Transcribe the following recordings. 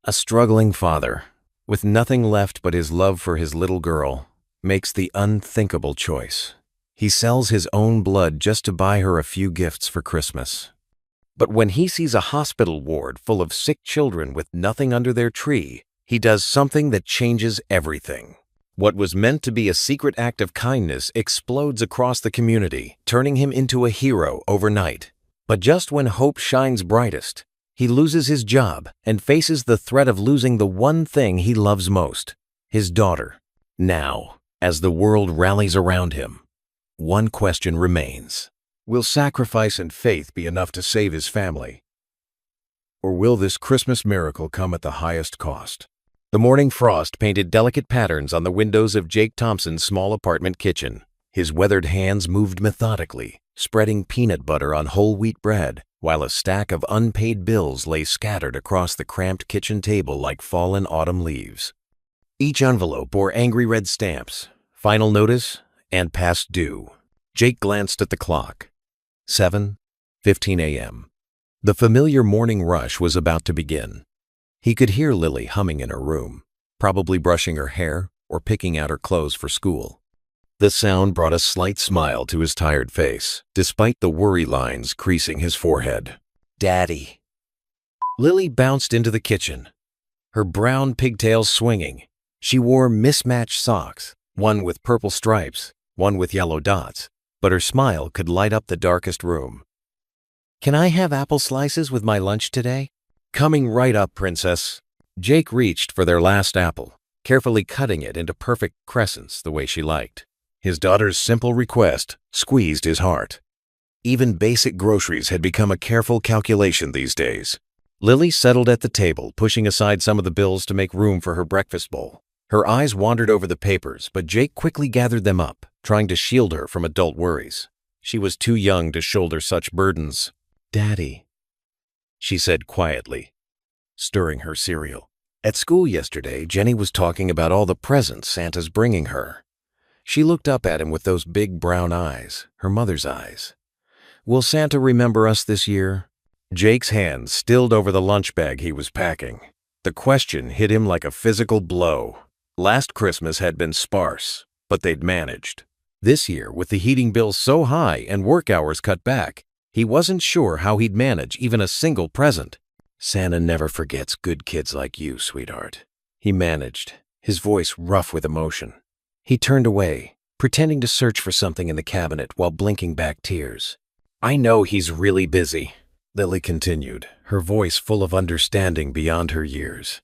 A struggling father, with nothing left but his love for his little girl, makes the unthinkable choice. He sells his own blood just to buy her a few gifts for Christmas. But when he sees a hospital ward full of sick children with nothing under their tree, he does something that changes everything. What was meant to be a secret act of kindness explodes across the community, turning him into a hero overnight. But just when hope shines brightest, he loses his job and faces the threat of losing the one thing he loves most, his daughter. Now, as the world rallies around him, one question remains. Will sacrifice and faith be enough to save his family? Or will this Christmas miracle come at the highest cost? The morning frost painted delicate patterns on the windows of Jake Thompson's small apartment kitchen. His weathered hands moved methodically, spreading peanut butter on whole wheat bread, while a stack of unpaid bills lay scattered across the cramped kitchen table like fallen autumn leaves. Each envelope bore angry red stamps, final notice, and past due. Jake glanced at the clock. 7:15 a.m. The familiar morning rush was about to begin. He could hear Lily humming in her room, probably brushing her hair or picking out her clothes for school. The sound brought a slight smile to his tired face, despite the worry lines creasing his forehead. "Daddy." Lily bounced into the kitchen, her brown pigtails swinging. She wore mismatched socks, one with purple stripes, one with yellow dots, but her smile could light up the darkest room. "Can I have apple slices with my lunch today?" "Coming right up, princess." Jake reached for their last apple, carefully cutting it into perfect crescents the way she liked. His daughter's simple request squeezed his heart. Even basic groceries had become a careful calculation these days. Lily settled at the table, pushing aside some of the bills to make room for her breakfast bowl. Her eyes wandered over the papers, but Jake quickly gathered them up, trying to shield her from adult worries. She was too young to shoulder such burdens. "Daddy," she said quietly, stirring her cereal. At school yesterday, Jenny was talking about all the presents Santa's bringing her. She looked up at him with those big brown eyes, her mother's eyes. "Will Santa remember us this year?" Jake's hand stilled over the lunch bag he was packing. The question hit him like a physical blow. Last Christmas had been sparse, but they'd managed. This year, with the heating bill so high and work hours cut back, he wasn't sure how he'd manage even a single present. "Santa never forgets good kids like you, sweetheart," he managed, his voice rough with emotion. He turned away, pretending to search for something in the cabinet while blinking back tears. "I know he's really busy," Lily continued, her voice full of understanding beyond her years.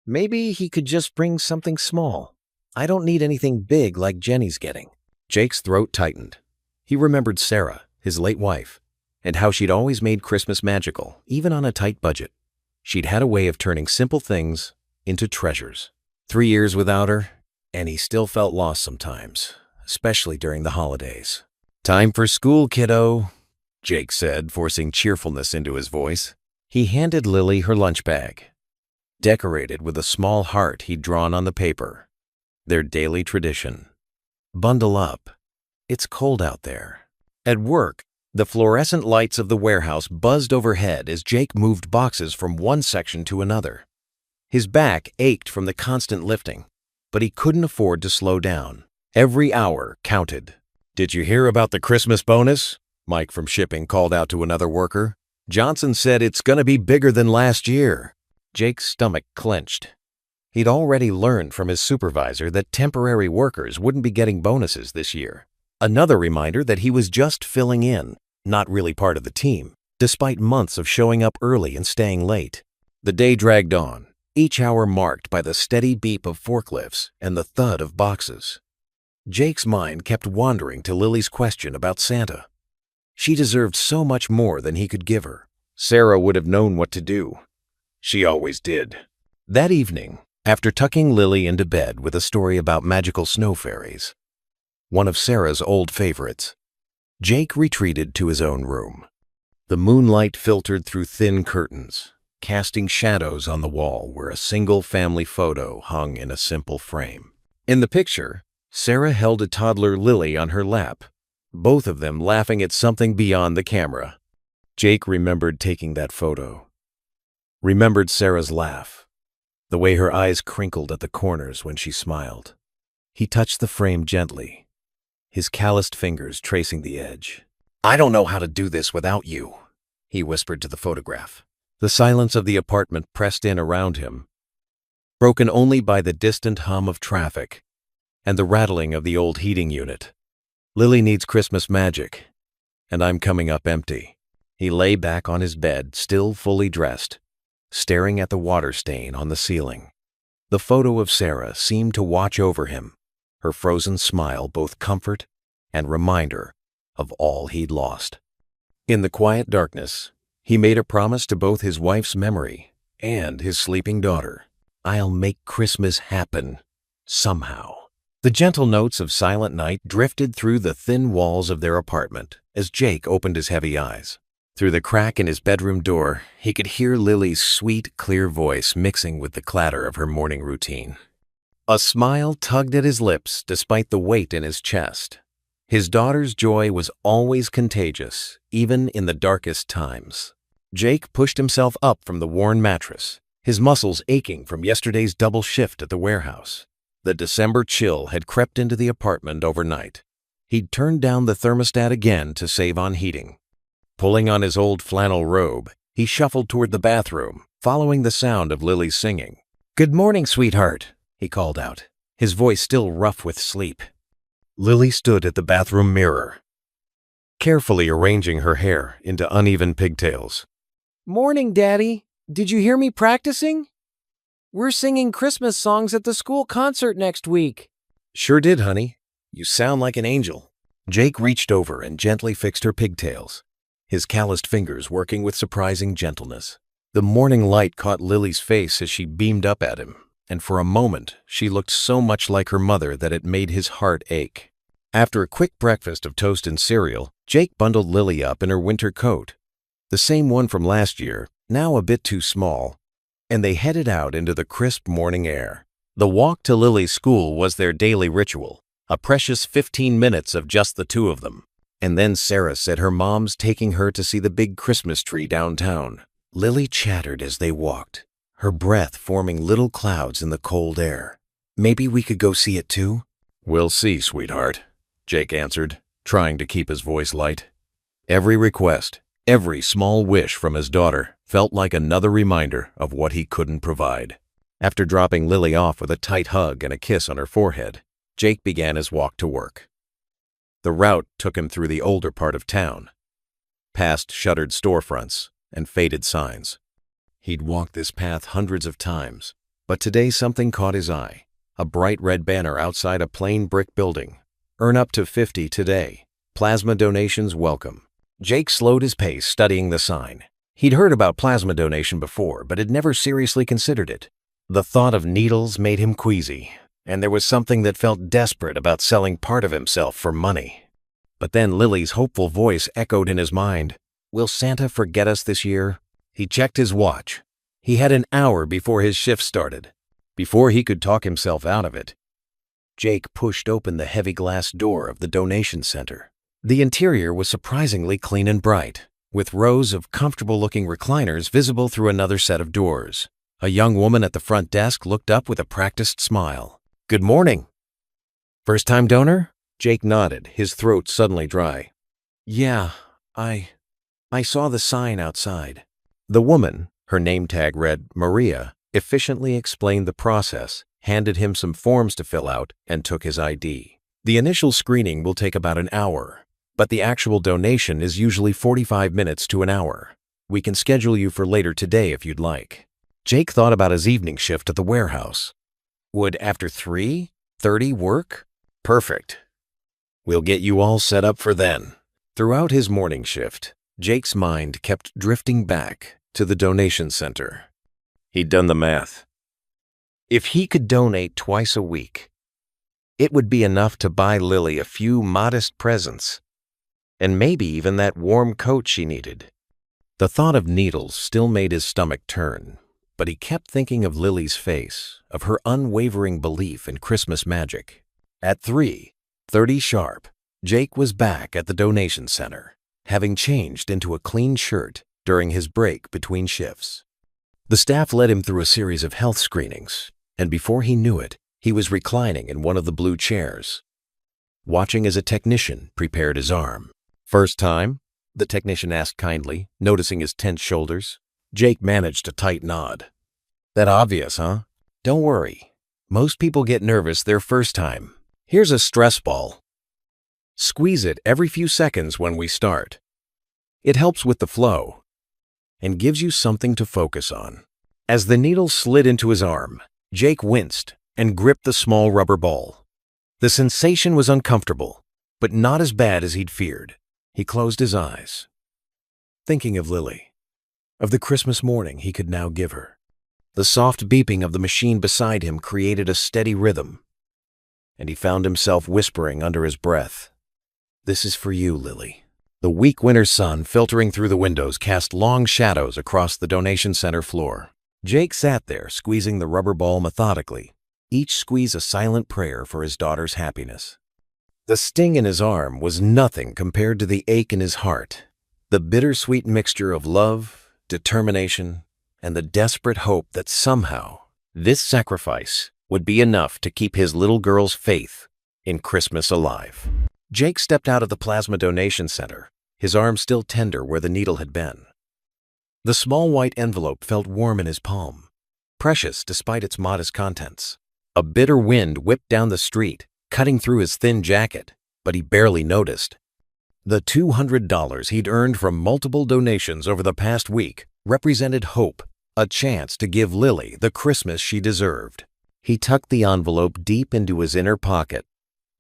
"Maybe he could just bring something small. I don't need anything big like Jenny's getting." Jake's throat tightened. He remembered Sarah, his late wife, and how she'd always made Christmas magical, even on a tight budget. She'd had a way of turning simple things into treasures. 3 years without her, and he still felt lost sometimes, especially during the holidays. "Time for school, kiddo," Jake said, forcing cheerfulness into his voice. He handed Lily her lunch bag, decorated with a small heart he'd drawn on the paper, their daily tradition. "Bundle up. It's cold out there." At work, the fluorescent lights of the warehouse buzzed overhead as Jake moved boxes from one section to another. His back ached from the constant lifting, but he couldn't afford to slow down. Every hour counted. "Did you hear about the Christmas bonus?" Mike from shipping called out to another worker. "Johnson said it's going to be bigger than last year." Jake's stomach clenched. He'd already learned from his supervisor that temporary workers wouldn't be getting bonuses this year. Another reminder that he was just filling in, not really part of the team, despite months of showing up early and staying late. The day dragged on, each hour marked by the steady beep of forklifts and the thud of boxes. Jake's mind kept wandering to Lily's question about Santa. She deserved so much more than he could give her. Sarah would have known what to do. She always did. That evening, after tucking Lily into bed with a story about magical snow fairies, one of Sarah's old favorites, Jake retreated to his own room. The moonlight filtered through thin curtains, casting shadows on the wall where a single family photo hung in a simple frame. In the picture, Sarah held a toddler Lily on her lap, both of them laughing at something beyond the camera. Jake remembered taking that photo. Remembered Sarah's laugh, the way her eyes crinkled at the corners when she smiled. He touched the frame gently, his calloused fingers tracing the edge. "I don't know how to do this without you," he whispered to the photograph. The silence of the apartment pressed in around him, broken only by the distant hum of traffic and the rattling of the old heating unit. "Lily needs Christmas magic, and I'm coming up empty." He lay back on his bed, still fully dressed, staring at the water stain on the ceiling. The photo of Sarah seemed to watch over him, her frozen smile both comfort and reminder of all he'd lost. In the quiet darkness, he made a promise to both his wife's memory and his sleeping daughter. "I'll make Christmas happen, somehow." The gentle notes of Silent Night drifted through the thin walls of their apartment as Jake opened his heavy eyes. Through the crack in his bedroom door, he could hear Lily's sweet, clear voice mixing with the clatter of her morning routine. A smile tugged at his lips despite the weight in his chest. His daughter's joy was always contagious, even in the darkest times. Jake pushed himself up from the worn mattress, his muscles aching from yesterday's double shift at the warehouse. The December chill had crept into the apartment overnight. He'd turned down the thermostat again to save on heating. Pulling on his old flannel robe, he shuffled toward the bathroom, following the sound of Lily's singing. "Good morning, sweetheart," he called out, his voice still rough with sleep. Lily stood at the bathroom mirror, carefully arranging her hair into uneven pigtails. "Morning, Daddy. Did you hear me practicing? We're singing Christmas songs at the school concert next week." "Sure did, honey. You sound like an angel." Jake reached over and gently fixed her pigtails, his calloused fingers working with surprising gentleness. The morning light caught Lily's face as she beamed up at him, and for a moment she looked so much like her mother that it made his heart ache. After a quick breakfast of toast and cereal, Jake bundled Lily up in her winter coat, the same one from last year, now a bit too small, and they headed out into the crisp morning air. The walk to Lily's school was their daily ritual, a precious 15 minutes of just the two of them. And then Sarah said her mom's taking her to see the big Christmas tree downtown. Lily chattered as they walked, her breath forming little clouds in the cold air. "Maybe we could go see it too?" "We'll see, sweetheart," Jake answered, trying to keep his voice light. Every request, every small wish from his daughter felt like another reminder of what he couldn't provide. After dropping Lily off with a tight hug and a kiss on her forehead, Jake began his walk to work. The route took him through the older part of town, past shuttered storefronts and faded signs. He'd walked this path hundreds of times, but today something caught his eye. A bright red banner outside a plain brick building. "Earn up to 50 today. Plasma donations welcome." Jake slowed his pace, studying the sign. He'd heard about plasma donation before, but had never seriously considered it. The thought of needles made him queasy, and there was something that felt desperate about selling part of himself for money. But then Lily's hopeful voice echoed in his mind. "Will Santa forget us this year?" He checked his watch. He had an hour before his shift started. Before he could talk himself out of it, Jake pushed open the heavy glass door of the donation center. The interior was surprisingly clean and bright, with rows of comfortable-looking recliners visible through another set of doors. A young woman at the front desk looked up with a practiced smile. "Good morning." "First-time donor?" Jake nodded, his throat suddenly dry. "Yeah, I saw the sign outside." The woman, her name tag read Maria, efficiently explained the process, handed him some forms to fill out, and took his ID. "The initial screening will take about an hour, but the actual donation is usually 45 minutes to an hour. We can schedule you for later today if you'd like." Jake thought about his evening shift at the warehouse. Would after 3:30 work? Perfect. We'll get you all set up for then. Throughout his morning shift, Jake's mind kept drifting back to the donation center. He'd done the math. If he could donate twice a week, it would be enough to buy Lily a few modest presents, and maybe even that warm coat she needed. The thought of needles still made his stomach turn, but he kept thinking of Lily's face, of her unwavering belief in Christmas magic. At 3:30 sharp, Jake was back at the donation center, having changed into a clean shirt during his break between shifts. The staff led him through a series of health screenings, and before he knew it, he was reclining in one of the blue chairs, watching as a technician prepared his arm. "First time?" the technician asked kindly, noticing his tense shoulders. Jake managed a tight nod. "That obvious, huh? Don't worry. Most people get nervous their first time. Here's a stress ball. Squeeze it every few seconds when we start. It helps with the flow and gives you something to focus on." As the needle slid into his arm, Jake winced and gripped the small rubber ball. The sensation was uncomfortable, but not as bad as he'd feared. He closed his eyes, thinking of Lily, of the Christmas morning he could now give her. The soft beeping of the machine beside him created a steady rhythm, and he found himself whispering under his breath, "This is for you, Lily." The weak winter sun filtering through the windows cast long shadows across the donation center floor. Jake sat there, squeezing the rubber ball methodically, each squeeze a silent prayer for his daughter's happiness. The sting in his arm was nothing compared to the ache in his heart, the bittersweet mixture of love, determination, and the desperate hope that somehow this sacrifice would be enough to keep his little girl's faith in Christmas alive. Jake stepped out of the plasma donation center, his arm still tender where the needle had been. The small white envelope felt warm in his palm, precious despite its modest contents. A bitter wind whipped down the street, cutting through his thin jacket, but he barely noticed. The $200 he'd earned from multiple donations over the past week represented hope, a chance to give Lily the Christmas she deserved. He tucked the envelope deep into his inner pocket,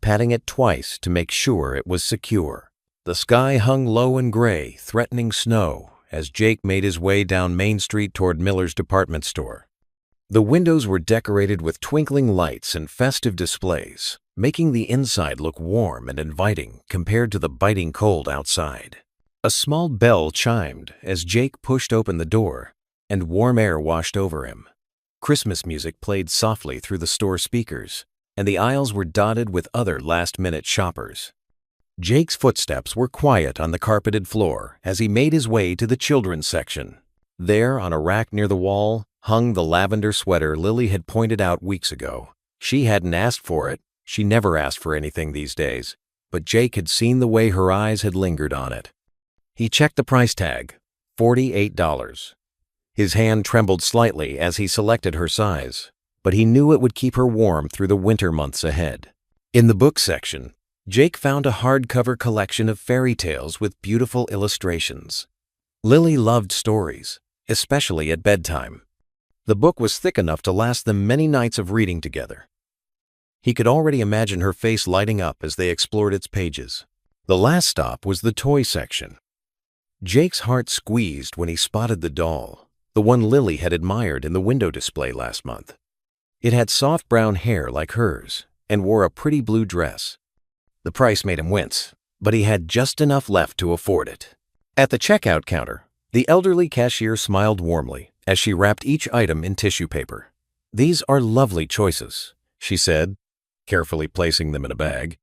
patting it twice to make sure it was secure. The sky hung low and gray, threatening snow, as Jake made his way down Main Street toward Miller's department store. The windows were decorated with twinkling lights and festive displays, making the inside look warm and inviting compared to the biting cold outside. A small bell chimed as Jake pushed open the door, and warm air washed over him. Christmas music played softly through the store speakers, and the aisles were dotted with other last-minute shoppers. Jake's footsteps were quiet on the carpeted floor as he made his way to the children's section. There, on a rack near the wall, hung the lavender sweater Lily had pointed out weeks ago. She hadn't asked for it. She never asked for anything these days, but Jake had seen the way her eyes had lingered on it. He checked the price tag, $48. His hand trembled slightly as he selected her size, but he knew it would keep her warm through the winter months ahead. In the book section, Jake found a hardcover collection of fairy tales with beautiful illustrations. Lily loved stories, especially at bedtime. The book was thick enough to last them many nights of reading together. He could already imagine her face lighting up as they explored its pages. The last stop was the toy section. Jake's heart squeezed when he spotted the doll, the one Lily had admired in the window display last month. It had soft brown hair like hers and wore a pretty blue dress. The price made him wince, but he had just enough left to afford it. At the checkout counter, the elderly cashier smiled warmly as she wrapped each item in tissue paper. "These are lovely choices," she said, carefully placing them in a bag.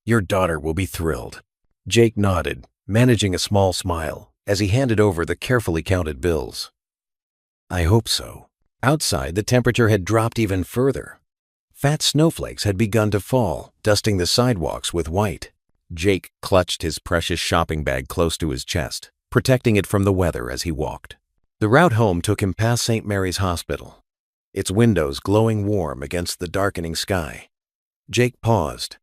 "Your daughter will be thrilled." Jake nodded, managing a small smile as he handed over the carefully counted bills. "I hope so." Outside, the temperature had dropped even further. Fat snowflakes had begun to fall, dusting the sidewalks with white. Jake clutched his precious shopping bag close to his chest, protecting it from the weather as he walked. The route home took him past St. Mary's Hospital, its windows glowing warm against the darkening sky. Jake paused,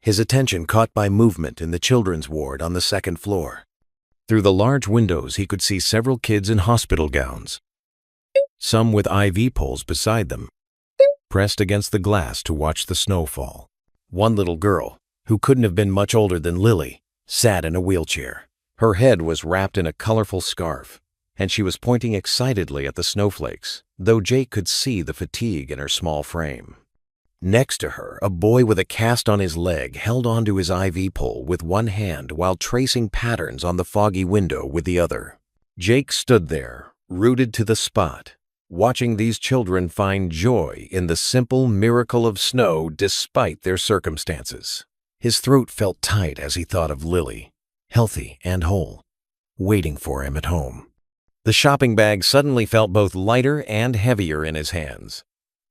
his attention caught by movement in the children's ward on the second floor. Through the large windows, he could see several kids in hospital gowns, some with IV poles beside them, pressed against the glass to watch the snow fall. One little girl, who couldn't have been much older than Lily, sat in a wheelchair. Her head was wrapped in a colorful scarf, and she was pointing excitedly at the snowflakes, though Jake could see the fatigue in her small frame. Next to her, a boy with a cast on his leg held onto his IV pole with one hand while tracing patterns on the foggy window with the other. Jake stood there, rooted to the spot, watching these children find joy in the simple miracle of snow despite their circumstances. His throat felt tight as he thought of Lily, healthy and whole, waiting for him at home. The shopping bag suddenly felt both lighter and heavier in his hands,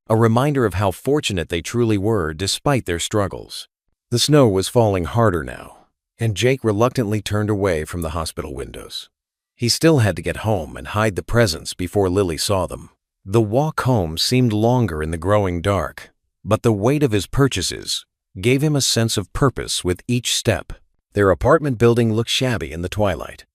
a reminder of how fortunate they truly were despite their struggles. The snow was falling harder now, and Jake reluctantly turned away from the hospital windows. He still had to get home and hide the presents before Lily saw them. The walk home seemed longer in the growing dark, but the weight of his purchases gave him a sense of purpose with each step. Their apartment building looked shabby in the twilight,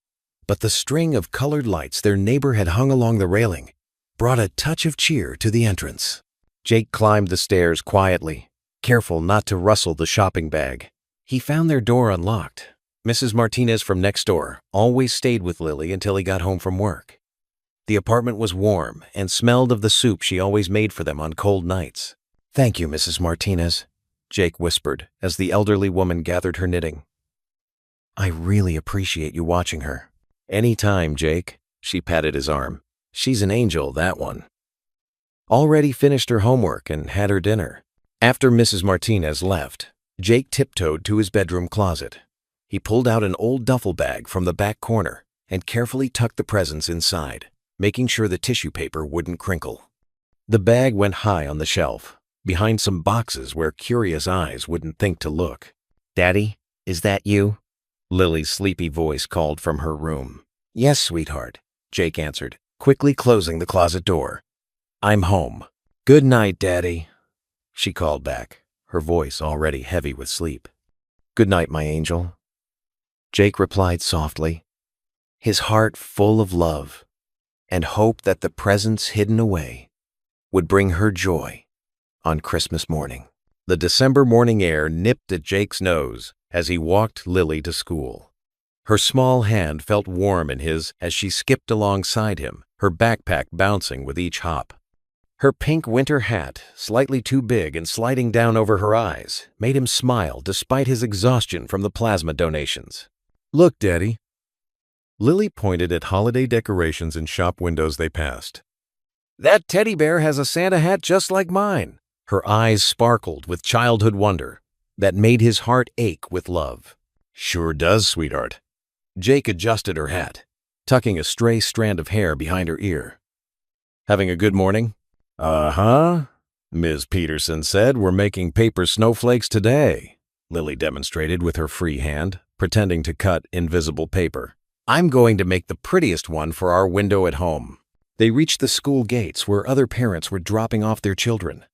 but the string of colored lights their neighbor had hung along the railing brought a touch of cheer to the entrance. Jake climbed the stairs quietly, careful not to rustle the shopping bag. He found their door unlocked. Mrs. Martinez from next door always stayed with Lily until he got home from work. The apartment was warm and smelled of the soup she always made for them on cold nights. "Thank you, Mrs. Martinez," Jake whispered as the elderly woman gathered her knitting. "I really appreciate you watching her." "Any time, Jake," she patted his arm. "She's an angel, that one." Already finished her homework and had her dinner. After Mrs. Martinez left, Jake tiptoed to his bedroom closet. He pulled out an old duffel bag from the back corner and carefully tucked the presents inside, making sure the tissue paper wouldn't crinkle. The bag went high on the shelf, behind some boxes where curious eyes wouldn't think to look. "Daddy, is that you?" Lily's sleepy voice called from her room. "Yes, sweetheart," Jake answered, quickly closing the closet door. "I'm home." "Good night, Daddy," she called back, her voice already heavy with sleep. "Good night, my angel," Jake replied softly, his heart full of love and hope that the presents hidden away would bring her joy on Christmas morning. The December morning air nipped at Jake's nose as he walked Lily to school. Her small hand felt warm in his as she skipped alongside him, her backpack bouncing with each hop. Her pink winter hat, slightly too big and sliding down over her eyes, made him smile despite his exhaustion from the plasma donations. "Look, Daddy." Lily pointed at holiday decorations in shop windows they passed. "That teddy bear has a Santa hat just like mine." Her eyes sparkled with childhood wonder that made his heart ache with love. "Sure does, sweetheart." Jake adjusted her hat, tucking a stray strand of hair behind her ear. "Having a good morning?" "Uh-huh," Ms. Peterson said. "We're making paper snowflakes today," Lily demonstrated with her free hand, pretending to cut invisible paper. "I'm going to make the prettiest one for our window at home." They reached the school gates where other parents were dropping off their children.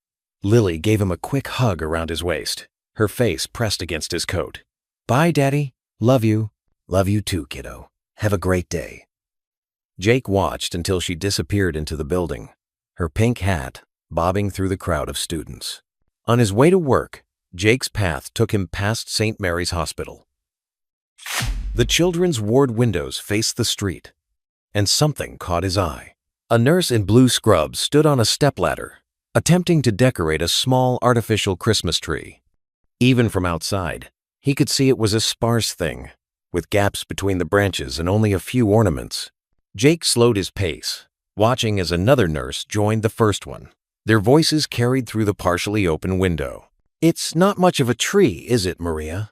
Lily gave him a quick hug around his waist, her face pressed against his coat. "Bye, Daddy. Love you." "Love you too, kiddo. Have a great day." Jake watched until she disappeared into the building, her pink hat bobbing through the crowd of students. On his way to work, Jake's path took him past St. Mary's Hospital. The children's ward windows faced the street, and something caught his eye. A nurse in blue scrubs stood on a stepladder, attempting to decorate a small artificial Christmas tree. Even from outside, he could see it was a sparse thing, with gaps between the branches and only a few ornaments. Jake slowed his pace, watching as another nurse joined the first one. Their voices carried through the partially open window. "It's not much of a tree, is it, Maria?"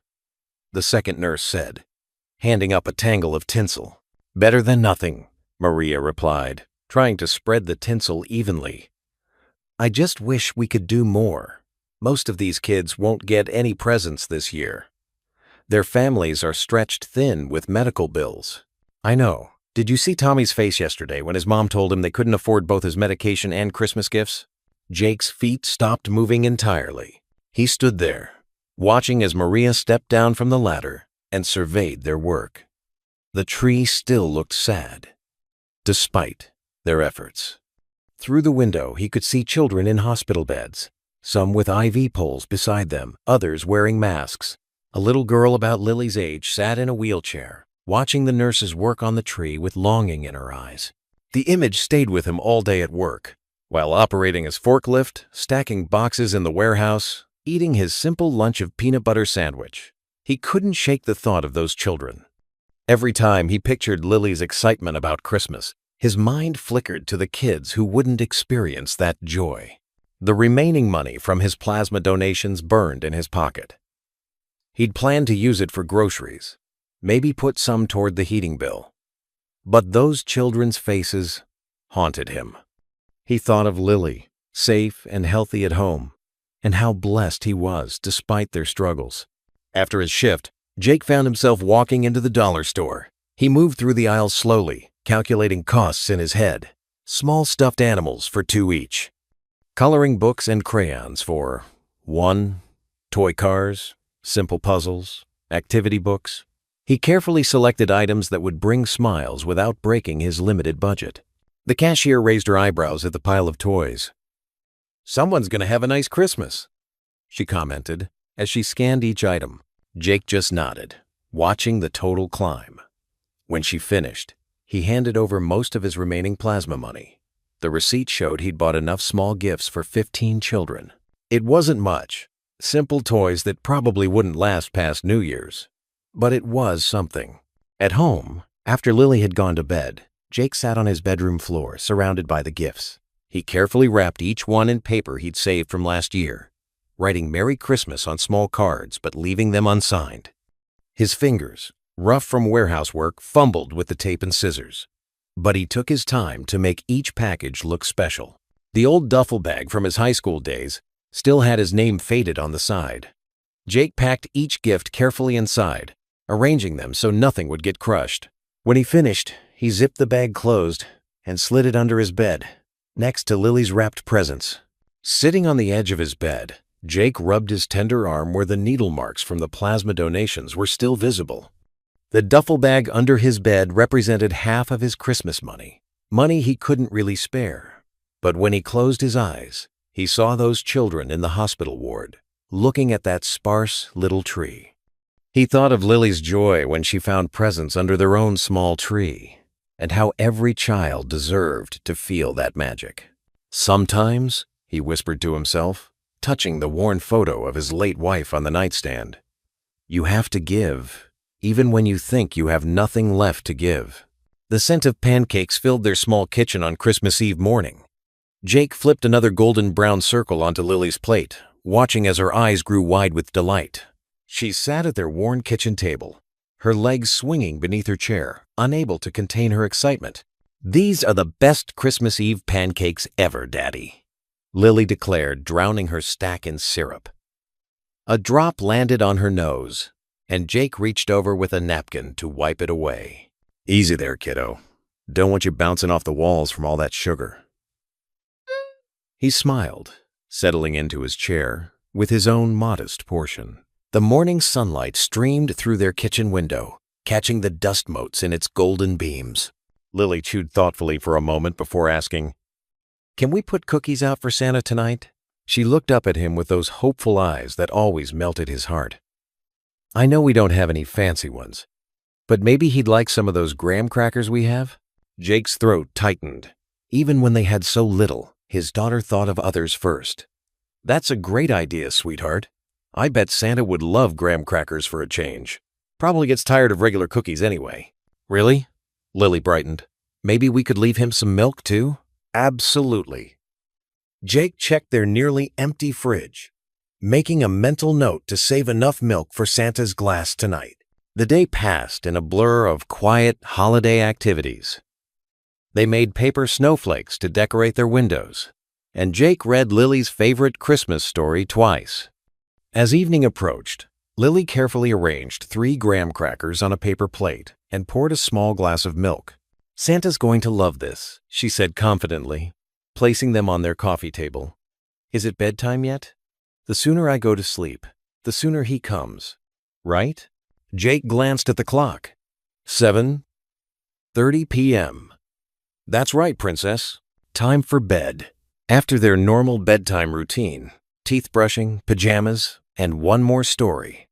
the second nurse said, handing up a tangle of tinsel. "Better than nothing," Maria replied, trying to spread the tinsel evenly. "I just wish we could do more. Most of these kids won't get any presents this year. Their families are stretched thin with medical bills." "I know. Did you see Tommy's face yesterday when his mom told him they couldn't afford both his medication and Christmas gifts?" Jake's feet stopped moving entirely. He stood there, watching as Maria stepped down from the ladder and surveyed their work. The tree still looked sad, despite their efforts. Through the window, he could see children in hospital beds, some with IV poles beside them, others wearing masks. A little girl about Lily's age sat in a wheelchair, watching the nurses work on the tree with longing in her eyes. The image stayed with him all day at work, while operating his forklift, stacking boxes in the warehouse, eating his simple lunch of peanut butter sandwich. He couldn't shake the thought of those children. Every time he pictured Lily's excitement about Christmas, his mind flickered to the kids who wouldn't experience that joy. The remaining money from his plasma donations burned in his pocket. He'd planned to use it for groceries, maybe put some toward the heating bill. But those children's faces haunted him. He thought of Lily, safe and healthy at home, and how blessed he was despite their struggles. After his shift, Jake found himself walking into the dollar store. He moved through the aisles slowly, calculating costs in his head. Small stuffed animals for 2 each. Coloring books and crayons for 1. Toy cars, simple puzzles, activity books. He carefully selected items that would bring smiles without breaking his limited budget. The cashier raised her eyebrows at the pile of toys. "Someone's gonna have a nice Christmas," she commented as she scanned each item. Jake just nodded, watching the total climb. When she finished, he handed over most of his remaining plasma money. The receipt showed he'd bought enough small gifts for 15 children. It wasn't much, simple toys that probably wouldn't last past New Year's. But it was something. At home, after Lily had gone to bed, Jake sat on his bedroom floor, surrounded by the gifts. He carefully wrapped each one in paper he'd saved from last year, writing Merry Christmas on small cards but leaving them unsigned. His fingers, rough from warehouse work, fumbled with the tape and scissors. But he took his time to make each package look special. The old duffel bag from his high school days still had his name faded on the side. Jake packed each gift carefully inside, arranging them so nothing would get crushed. When he finished, he zipped the bag closed and slid it under his bed, next to Lily's wrapped presents. Sitting on the edge of his bed, Jake rubbed his tender arm where the needle marks from the plasma donations were still visible. The duffel bag under his bed represented half of his Christmas money, money he couldn't really spare. But when he closed his eyes, he saw those children in the hospital ward, looking at that sparse little tree. He thought of Lily's joy when she found presents under their own small tree, and how every child deserved to feel that magic. "Sometimes," he whispered to himself, touching the worn photo of his late wife on the nightstand, "you have to give, even when you think you have nothing left to give." The scent of pancakes filled their small kitchen on Christmas Eve morning. Jake flipped another golden brown circle onto Lily's plate, watching as her eyes grew wide with delight. She sat at their worn kitchen table, her legs swinging beneath her chair, unable to contain her excitement. "These are the best Christmas Eve pancakes ever, Daddy," Lily declared, drowning her stack in syrup. A drop landed on her nose, and Jake reached over with a napkin to wipe it away. "Easy there, kiddo. Don't want you bouncing off the walls from all that sugar." He smiled, settling into his chair with his own modest portion. The morning sunlight streamed through their kitchen window, catching the dust motes in its golden beams. Lily chewed thoughtfully for a moment before asking, "Can we put cookies out for Santa tonight?" She looked up at him with those hopeful eyes that always melted his heart. "I know we don't have any fancy ones, but maybe he'd like some of those graham crackers we have?" Jake's throat tightened. Even when they had so little, his daughter thought of others first. "That's a great idea, sweetheart. I bet Santa would love graham crackers for a change. Probably gets tired of regular cookies anyway." "Really?" Lily brightened. "Maybe we could leave him some milk, too?" "Absolutely." Jake checked their nearly empty fridge, making a mental note to save enough milk for Santa's glass tonight. The day passed in a blur of quiet holiday activities. They made paper snowflakes to decorate their windows, and Jake read Lily's favorite Christmas story twice. As evening approached, Lily carefully arranged 3 graham crackers on a paper plate and poured a small glass of milk. "Santa's going to love this," she said confidently, placing them on their coffee table. "Is it bedtime yet? The sooner I go to sleep, the sooner he comes, right?" Jake glanced at the clock. 7:30 p.m. "That's right, princess. Time for bed." After their normal bedtime routine, teeth brushing, pajamas, and one more story,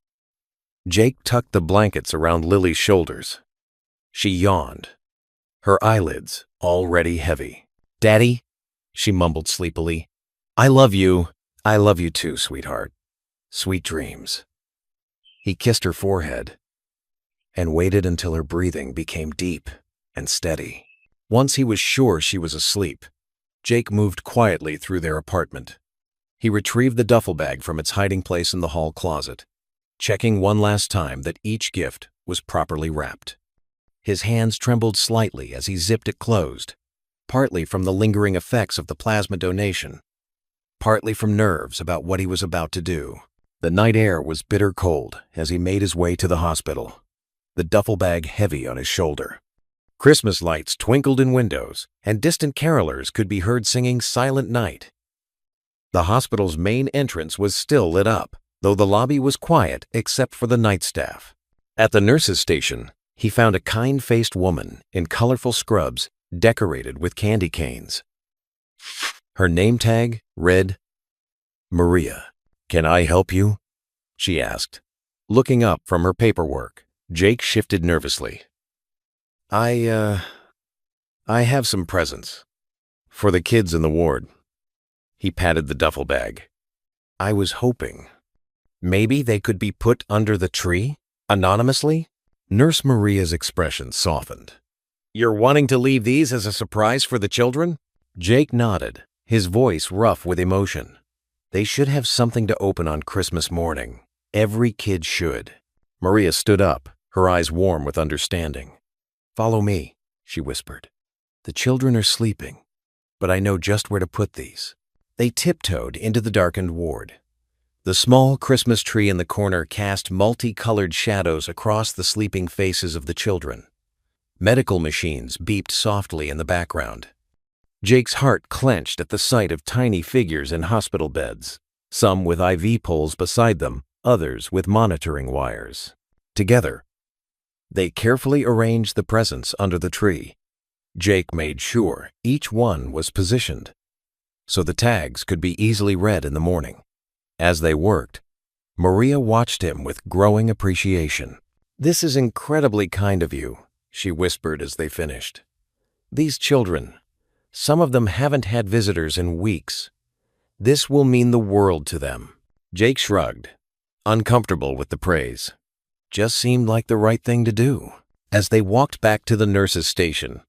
Jake tucked the blankets around Lily's shoulders. She yawned, her eyelids already heavy. "Daddy," she mumbled sleepily, "I love you. I love you too, sweetheart. Sweet dreams." He kissed her forehead and waited until her breathing became deep and steady. Once he was sure she was asleep, Jake moved quietly through their apartment. He retrieved the duffel bag from its hiding place in the hall closet, checking one last time that each gift was properly wrapped. His hands trembled slightly as he zipped it closed, partly from the lingering effects of the plasma donation, partly from nerves about what he was about to do. The night air was bitter cold as he made his way to the hospital, the duffel bag heavy on his shoulder. Christmas lights twinkled in windows, and distant carolers could be heard singing Silent Night. The hospital's main entrance was still lit up, though the lobby was quiet except for the night staff. At the nurse's station, he found a kind-faced woman in colorful scrubs decorated with candy canes. Her name tag read, Maria. "Can I help you?" she asked. Looking up from her paperwork, Jake shifted nervously. I have some presents. For the kids in the ward." He patted the duffel bag. "I was hoping. Maybe they could be put under the tree? Anonymously?" Nurse Maria's expression softened. "You're wanting to leave these as a surprise for the children?" Jake nodded, his voice rough with emotion. "They should have something to open on Christmas morning. Every kid should." Maria stood up, her eyes warm with understanding. "Follow me," she whispered. "The children are sleeping, but I know just where to put these." They tiptoed into the darkened ward. The small Christmas tree in the corner cast multicolored shadows across the sleeping faces of the children. Medical machines beeped softly in the background. Jake's heart clenched at the sight of tiny figures in hospital beds, some with IV poles beside them, others with monitoring wires. Together, they carefully arranged the presents under the tree. Jake made sure each one was positioned, so the tags could be easily read in the morning. As they worked, Maria watched him with growing appreciation. "This is incredibly kind of you," she whispered as they finished. "These children, some of them haven't had visitors in weeks. This will mean the world to them." Jake shrugged, uncomfortable with the praise. Just seemed like the right thing to do. As they walked back to the nurse's station,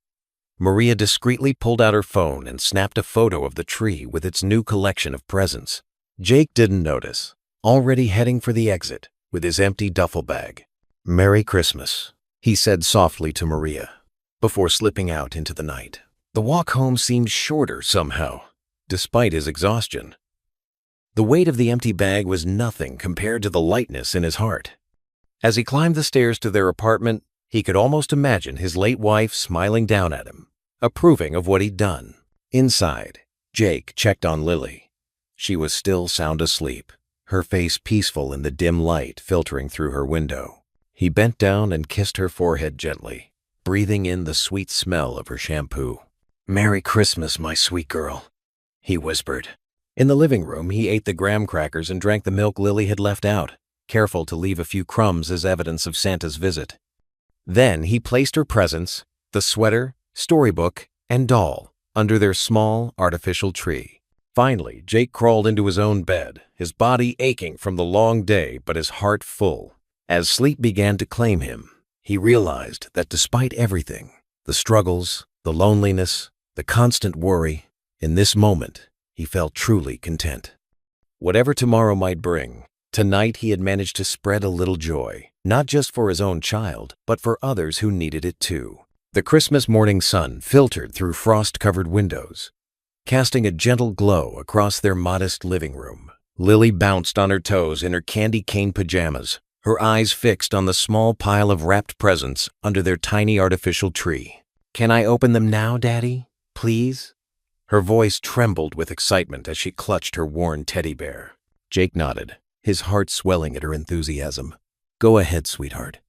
Maria discreetly pulled out her phone and snapped a photo of the tree with its new collection of presents. Jake didn't notice, already heading for the exit with his empty duffel bag. "Merry Christmas," he said softly to Maria, before slipping out into the night. The walk home seemed shorter somehow, despite his exhaustion. The weight of the empty bag was nothing compared to the lightness in his heart. As he climbed the stairs to their apartment, he could almost imagine his late wife smiling down at him, approving of what he'd done. Inside, Jake checked on Lily. She was still sound asleep, her face peaceful in the dim light filtering through her window. He bent down and kissed her forehead gently, breathing in the sweet smell of her shampoo. "Merry Christmas, my sweet girl," he whispered. In the living room, he ate the graham crackers and drank the milk Lily had left out, careful to leave a few crumbs as evidence of Santa's visit. Then he placed her presents, the sweater, storybook, and doll, under their small, artificial tree. Finally, Jake crawled into his own bed, his body aching from the long day but his heart full. As sleep began to claim him, he realized that despite everything, the struggles, the loneliness, the constant worry, in this moment, he felt truly content. Whatever tomorrow might bring, tonight he had managed to spread a little joy, not just for his own child, but for others who needed it too. The Christmas morning sun filtered through frost-covered windows, casting a gentle glow across their modest living room. Lily bounced on her toes in her candy cane pajamas, her eyes fixed on the small pile of wrapped presents under their tiny artificial tree. "Can I open them now, Daddy? Please?" Her voice trembled with excitement as she clutched her worn teddy bear. Jake nodded, his heart swelling at her enthusiasm. "Go ahead, sweetheart."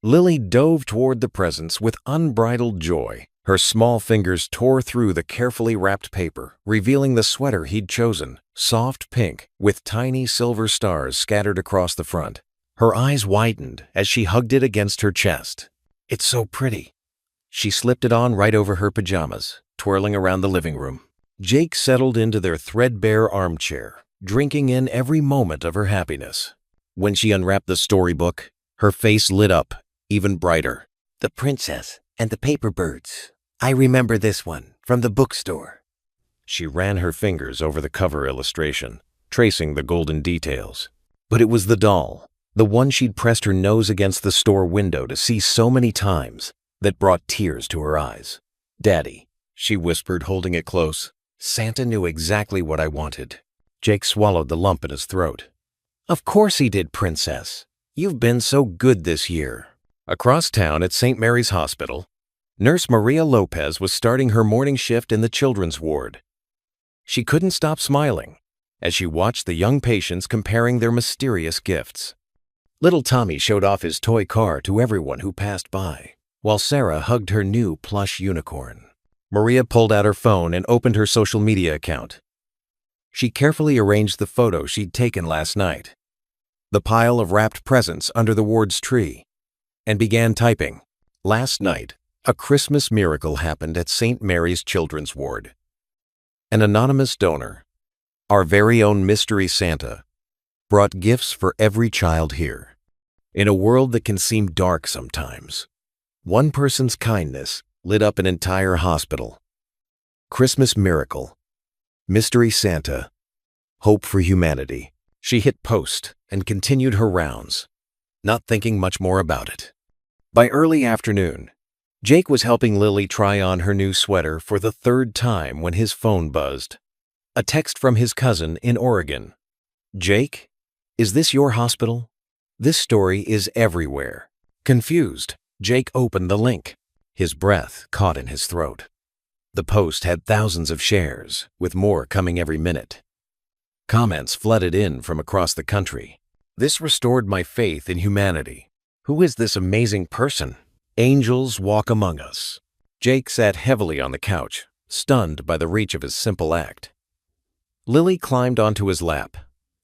Lily dove toward the presents with unbridled joy. Her small fingers tore through the carefully wrapped paper, revealing the sweater he'd chosen, soft pink, with tiny silver stars scattered across the front. Her eyes widened as she hugged it against her chest. "It's so pretty." She slipped it on right over her pajamas, twirling around the living room. Jake settled into their threadbare armchair, drinking in every moment of her happiness. When she unwrapped the storybook, her face lit up, even brighter. "The Princess and the Paper Birds. I remember this one from the bookstore." She ran her fingers over the cover illustration, tracing the golden details. But it was the doll, the one she'd pressed her nose against the store window to see so many times, that brought tears to her eyes. "Daddy," she whispered, holding it close. "Santa knew exactly what I wanted." Jake swallowed the lump in his throat. "Of course he did, Princess. You've been so good this year." Across town at St. Mary's Hospital, Nurse Maria Lopez was starting her morning shift in the children's ward. She couldn't stop smiling as she watched the young patients comparing their mysterious gifts. Little Tommy showed off his toy car to everyone who passed by, while Sarah hugged her new plush unicorn. Maria pulled out her phone and opened her social media account. She carefully arranged the photo she'd taken last night, the pile of wrapped presents under the ward's tree, and began typing. Last night, a Christmas miracle happened at St. Mary's Children's Ward. An anonymous donor, our very own Mystery Santa, brought gifts for every child here. In a world that can seem dark sometimes, one person's kindness lit up an entire hospital. Christmas miracle, Mystery Santa, hope for humanity. She hit post and continued her rounds, not thinking much more about it. By early afternoon, Jake was helping Lily try on her new sweater for the third time when his phone buzzed. A text from his cousin in Oregon. "Jake, is this your hospital? This story is everywhere." Confused, Jake opened the link. His breath caught in his throat. The post had thousands of shares, with more coming every minute. Comments flooded in from across the country. "This restored my faith in humanity. Who is this amazing person? Angels walk among us." Jake sat heavily on the couch, stunned by the reach of his simple act. Lily climbed onto his lap,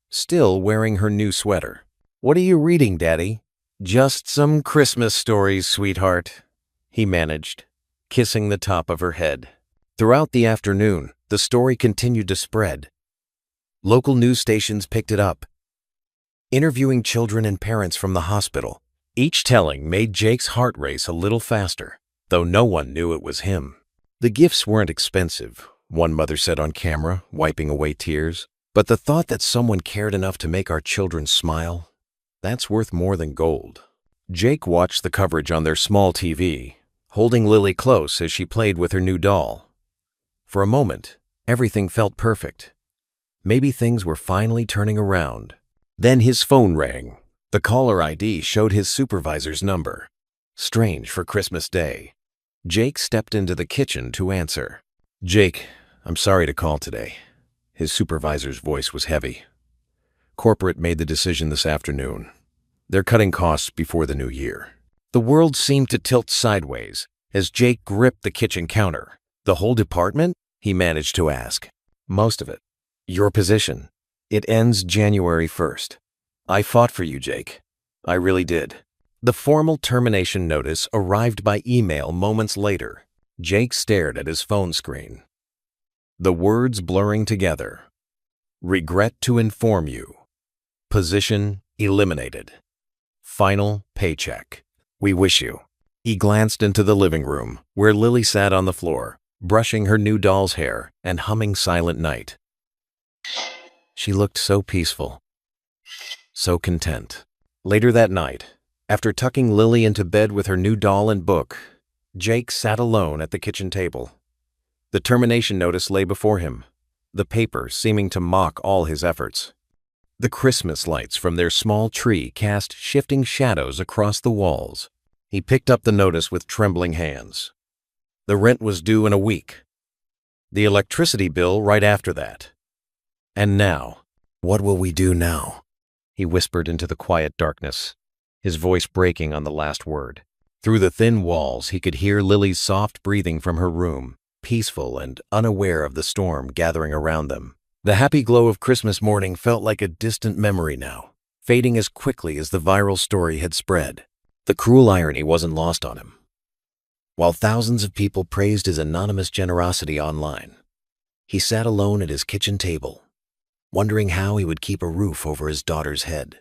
still wearing her new sweater. "What are you reading, Daddy?" "Just some Christmas stories, sweetheart," he managed, kissing the top of her head. Throughout the afternoon, the story continued to spread. Local news stations picked it up, interviewing children and parents from the hospital. Each telling made Jake's heart race a little faster, though no one knew it was him. The gifts weren't expensive, one mother said on camera, wiping away tears. But the thought that someone cared enough to make our children smile, that's worth more than gold. Jake watched the coverage on their small TV, holding Lily close as she played with her new doll. For a moment, everything felt perfect. Maybe things were finally turning around. Then his phone rang. The caller ID showed his supervisor's number. Strange for Christmas Day. Jake stepped into the kitchen to answer. "Jake, I'm sorry to call today." His supervisor's voice was heavy. "Corporate made the decision this afternoon. They're cutting costs before the new year." The world seemed to tilt sideways as Jake gripped the kitchen counter. "The whole department?" he managed to ask. "Most of it. Your position. It ends January 1st. I fought for you, Jake. I really did." The formal termination notice arrived by email moments later. Jake stared at his phone screen, the words blurring together. "Regret to inform you. Position eliminated. Final paycheck. We wish you." He glanced into the living room, where Lily sat on the floor, brushing her new doll's hair and humming Silent Night. She looked so peaceful, so content. Later that night, after tucking Lily into bed with her new doll and book, Jake sat alone at the kitchen table. The termination notice lay before him, the paper seeming to mock all his efforts. The Christmas lights from their small tree cast shifting shadows across the walls. He picked up the notice with trembling hands. The rent was due in a week. The electricity bill right after that. And now, what will we do now? He whispered into the quiet darkness, his voice breaking on the last word. Through the thin walls, he could hear Lily's soft breathing from her room, peaceful and unaware of the storm gathering around them. The happy glow of Christmas morning felt like a distant memory now, fading as quickly as the viral story had spread. The cruel irony wasn't lost on him. While thousands of people praised his anonymous generosity online, he sat alone at his kitchen table, wondering how he would keep a roof over his daughter's head.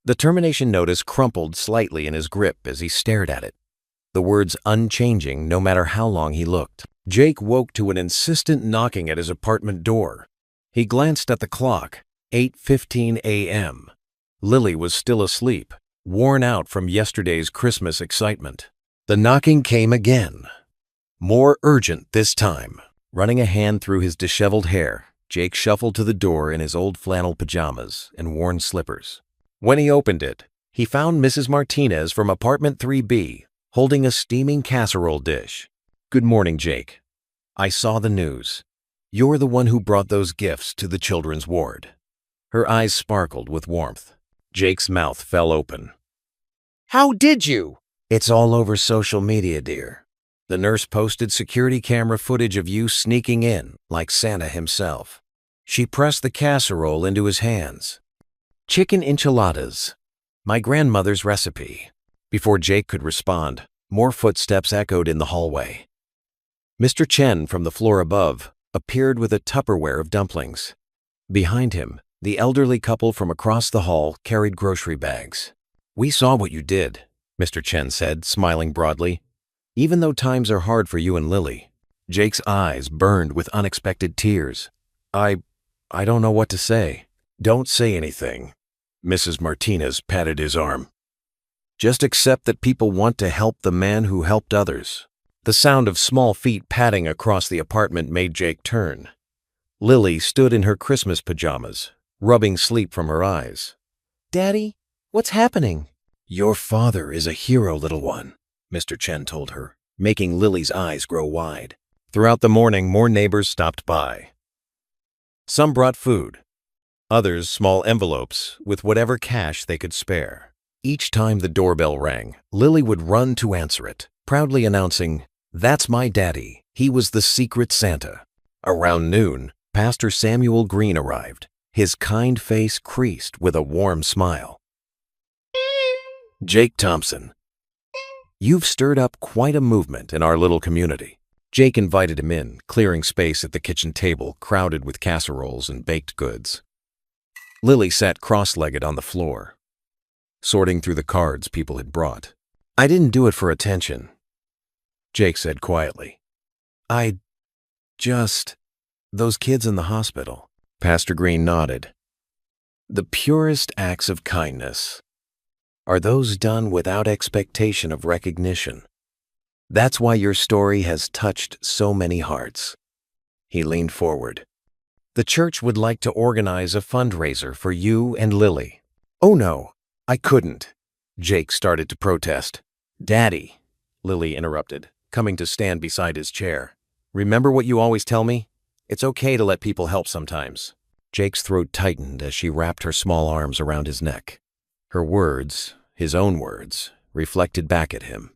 The termination notice crumpled slightly in his grip as he stared at it, the words unchanging no matter how long he looked. Jake woke to an insistent knocking at his apartment door. He glanced at the clock, 8:15 a.m. Lily was still asleep, worn out from yesterday's Christmas excitement. The knocking came again. More urgent this time. Running a hand through his disheveled hair, Jake shuffled to the door in his old flannel pajamas and worn slippers. When he opened it, he found Mrs. Martinez from apartment 3B, holding a steaming casserole dish. "Good morning, Jake. I saw the news. You're the one who brought those gifts to the children's ward." Her eyes sparkled with warmth. Jake's mouth fell open. How did you? "It's all over social media, dear. The nurse posted security camera footage of you sneaking in, like Santa himself." She pressed the casserole into his hands. "Chicken enchiladas. My grandmother's recipe." Before Jake could respond, more footsteps echoed in the hallway. Mr. Chen, from the floor above, appeared with a Tupperware of dumplings. Behind him, the elderly couple from across the hall carried grocery bags. "We saw what you did," Mr. Chen said, smiling broadly. "Even though times are hard for you and Lily." Jake's eyes burned with unexpected tears. I don't know what to say." "Don't say anything." Mrs. Martinez patted his arm. "Just accept that people want to help the man who helped others." The sound of small feet padding across the apartment made Jake turn. Lily stood in her Christmas pajamas, rubbing sleep from her eyes. Daddy, what's happening? "Your father is a hero, little one," Mr. Chen told her, making Lily's eyes grow wide. Throughout the morning, more neighbors stopped by. Some brought food, others small envelopes with whatever cash they could spare. Each time the doorbell rang, Lily would run to answer it, proudly announcing, "That's my daddy. He was the secret Santa." Around noon, Pastor Samuel Green arrived, his kind face creased with a warm smile. "Jake Thompson, you've stirred up quite a movement in our little community." Jake invited him in, clearing space at the kitchen table crowded with casseroles and baked goods. Lily sat cross-legged on the floor, sorting through the cards people had brought. "I didn't do it for attention," Jake said quietly. Those kids in the hospital." Pastor Green nodded. "The purest acts of kindness are those done without expectation of recognition. That's why your story has touched so many hearts." He leaned forward. "The church would like to organize a fundraiser for you and Lily." "Oh no, I couldn't," Jake started to protest. "Daddy," Lily interrupted, coming to stand beside his chair. "Remember what you always tell me? It's okay to let people help sometimes." Jake's throat tightened as she wrapped her small arms around his neck. Her words, his own words, reflected back at him,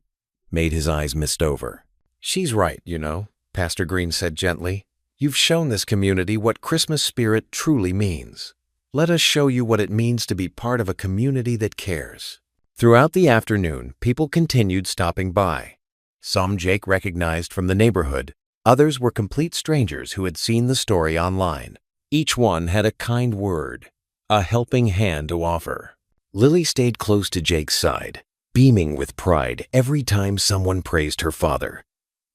made his eyes mist over. "She's right, you know," Pastor Green said gently. "You've shown this community what Christmas spirit truly means. Let us show you what it means to be part of a community that cares." Throughout the afternoon, people continued stopping by. Some Jake recognized from the neighborhood. Others were complete strangers who had seen the story online. Each one had a kind word, a helping hand to offer. Lily stayed close to Jake's side, beaming with pride every time someone praised her father.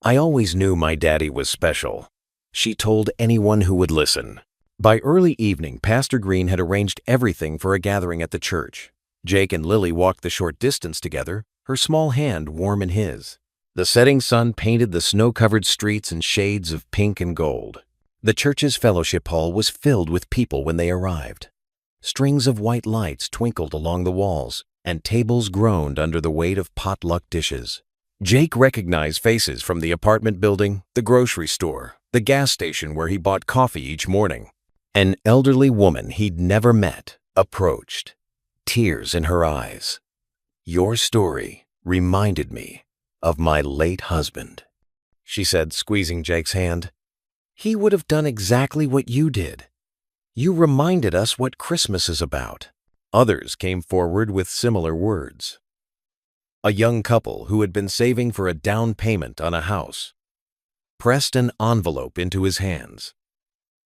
"I always knew my daddy was special," she told anyone who would listen. By early evening, Pastor Green had arranged everything for a gathering at the church. Jake and Lily walked the short distance together, her small hand warm in his. The setting sun painted the snow-covered streets in shades of pink and gold. The church's fellowship hall was filled with people when they arrived. Strings of white lights twinkled along the walls, and tables groaned under the weight of potluck dishes. Jake recognized faces from the apartment building, the grocery store, the gas station where he bought coffee each morning. An elderly woman he'd never met approached, tears in her eyes. "Your story reminded me of my late husband," she said, squeezing Jake's hand. "He would have done exactly what you did. You reminded us what Christmas is about." Others came forward with similar words. A young couple who had been saving for a down payment on a house pressed an envelope into his hands.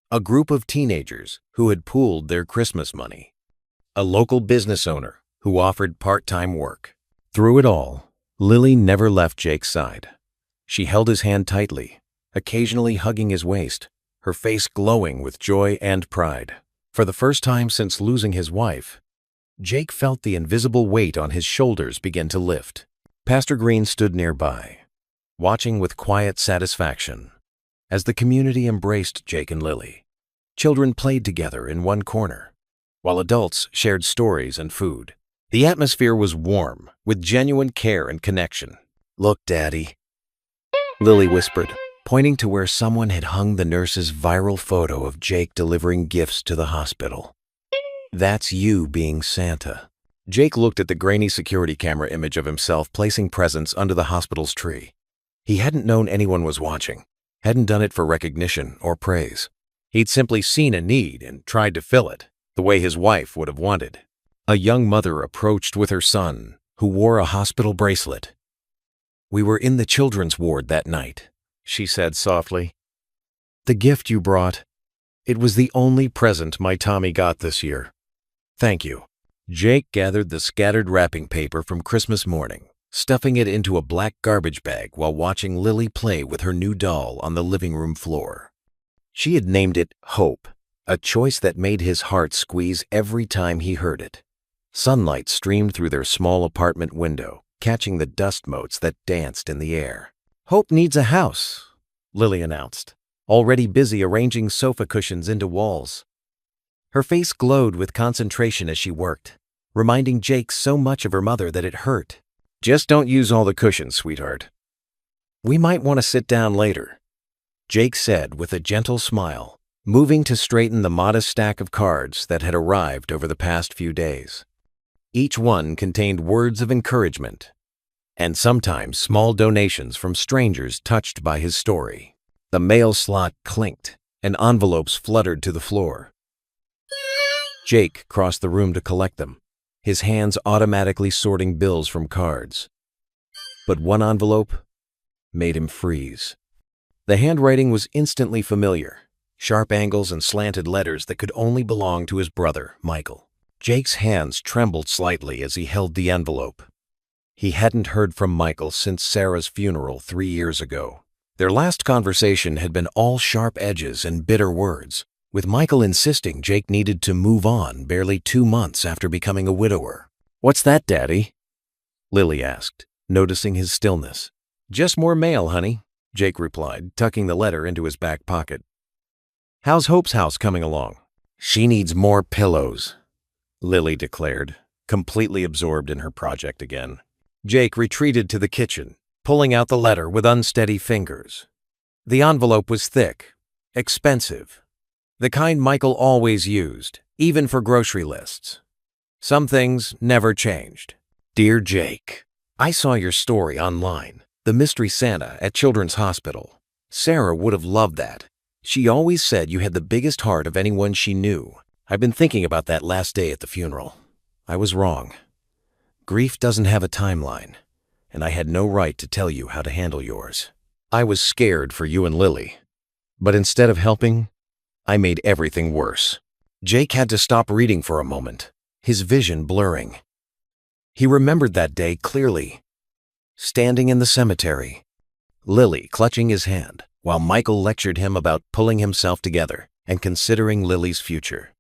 A group of teenagers who had pooled their Christmas money. A local business owner who offered part-time work. Through it all, Lily never left Jake's side. She held his hand tightly, occasionally hugging his waist, her face glowing with joy and pride. For the first time since losing his wife, Jake felt the invisible weight on his shoulders begin to lift. Pastor Green stood nearby, watching with quiet satisfaction as the community embraced Jake and Lily. Children played together in one corner, while adults shared stories and food. The atmosphere was warm, with genuine care and connection. "Look, Daddy," Lily whispered, pointing to where someone had hung the nurse's viral photo of Jake delivering gifts to the hospital. "That's you being Santa." Jake looked at the grainy security camera image of himself placing presents under the hospital's tree. He hadn't known anyone was watching, hadn't done it for recognition or praise. He'd simply seen a need and tried to fill it, the way his wife would have wanted. A young mother approached with her son, who wore a hospital bracelet. "We were in the children's ward that night," she said softly. "The gift you brought, it was the only present my Tommy got this year. Thank you." Jake gathered the scattered wrapping paper from Christmas morning, stuffing it into a black garbage bag while watching Lily play with her new doll on the living room floor. She had named it Hope, a choice that made his heart squeeze every time he heard it. Sunlight streamed through their small apartment window, catching the dust motes that danced in the air. "Hope needs a house," Lily announced, already busy arranging sofa cushions into walls. Her face glowed with concentration as she worked, reminding Jake so much of her mother that it hurt. "Just don't use all the cushions, sweetheart. We might want to sit down later," Jake said with a gentle smile, moving to straighten the modest stack of cards that had arrived over the past few days. Each one contained words of encouragement, and sometimes small donations from strangers touched by his story. The mail slot clinked, and envelopes fluttered to the floor. Jake crossed the room to collect them, his hands automatically sorting bills from cards. But one envelope made him freeze. The handwriting was instantly familiar, sharp angles and slanted letters that could only belong to his brother, Michael. Jake's hands trembled slightly as he held the envelope. He hadn't heard from Michael since Sarah's funeral 3 years ago. Their last conversation had been all sharp edges and bitter words, with Michael insisting Jake needed to move on barely 2 months after becoming a widower. "What's that, Daddy?" Lily asked, noticing his stillness. "Just more mail, honey," Jake replied, tucking the letter into his back pocket. "How's Hope's house coming along?" "She needs more pillows," Lily declared, completely absorbed in her project again. Jake retreated to the kitchen, pulling out the letter with unsteady fingers. The envelope was thick, expensive, the kind Michael always used, even for grocery lists. Some things never changed. "Dear Jake, I saw your story online, The Mystery Santa at Children's Hospital. Sarah would have loved that. She always said you had the biggest heart of anyone she knew. I've been thinking about that last day at the funeral. I was wrong. Grief doesn't have a timeline, and I had no right to tell you how to handle yours. I was scared for you and Lily, but instead of helping, I made everything worse." Jake had to stop reading for a moment, his vision blurring. He remembered that day clearly, standing in the cemetery, Lily clutching his hand, while Michael lectured him about pulling himself together and considering Lily's future.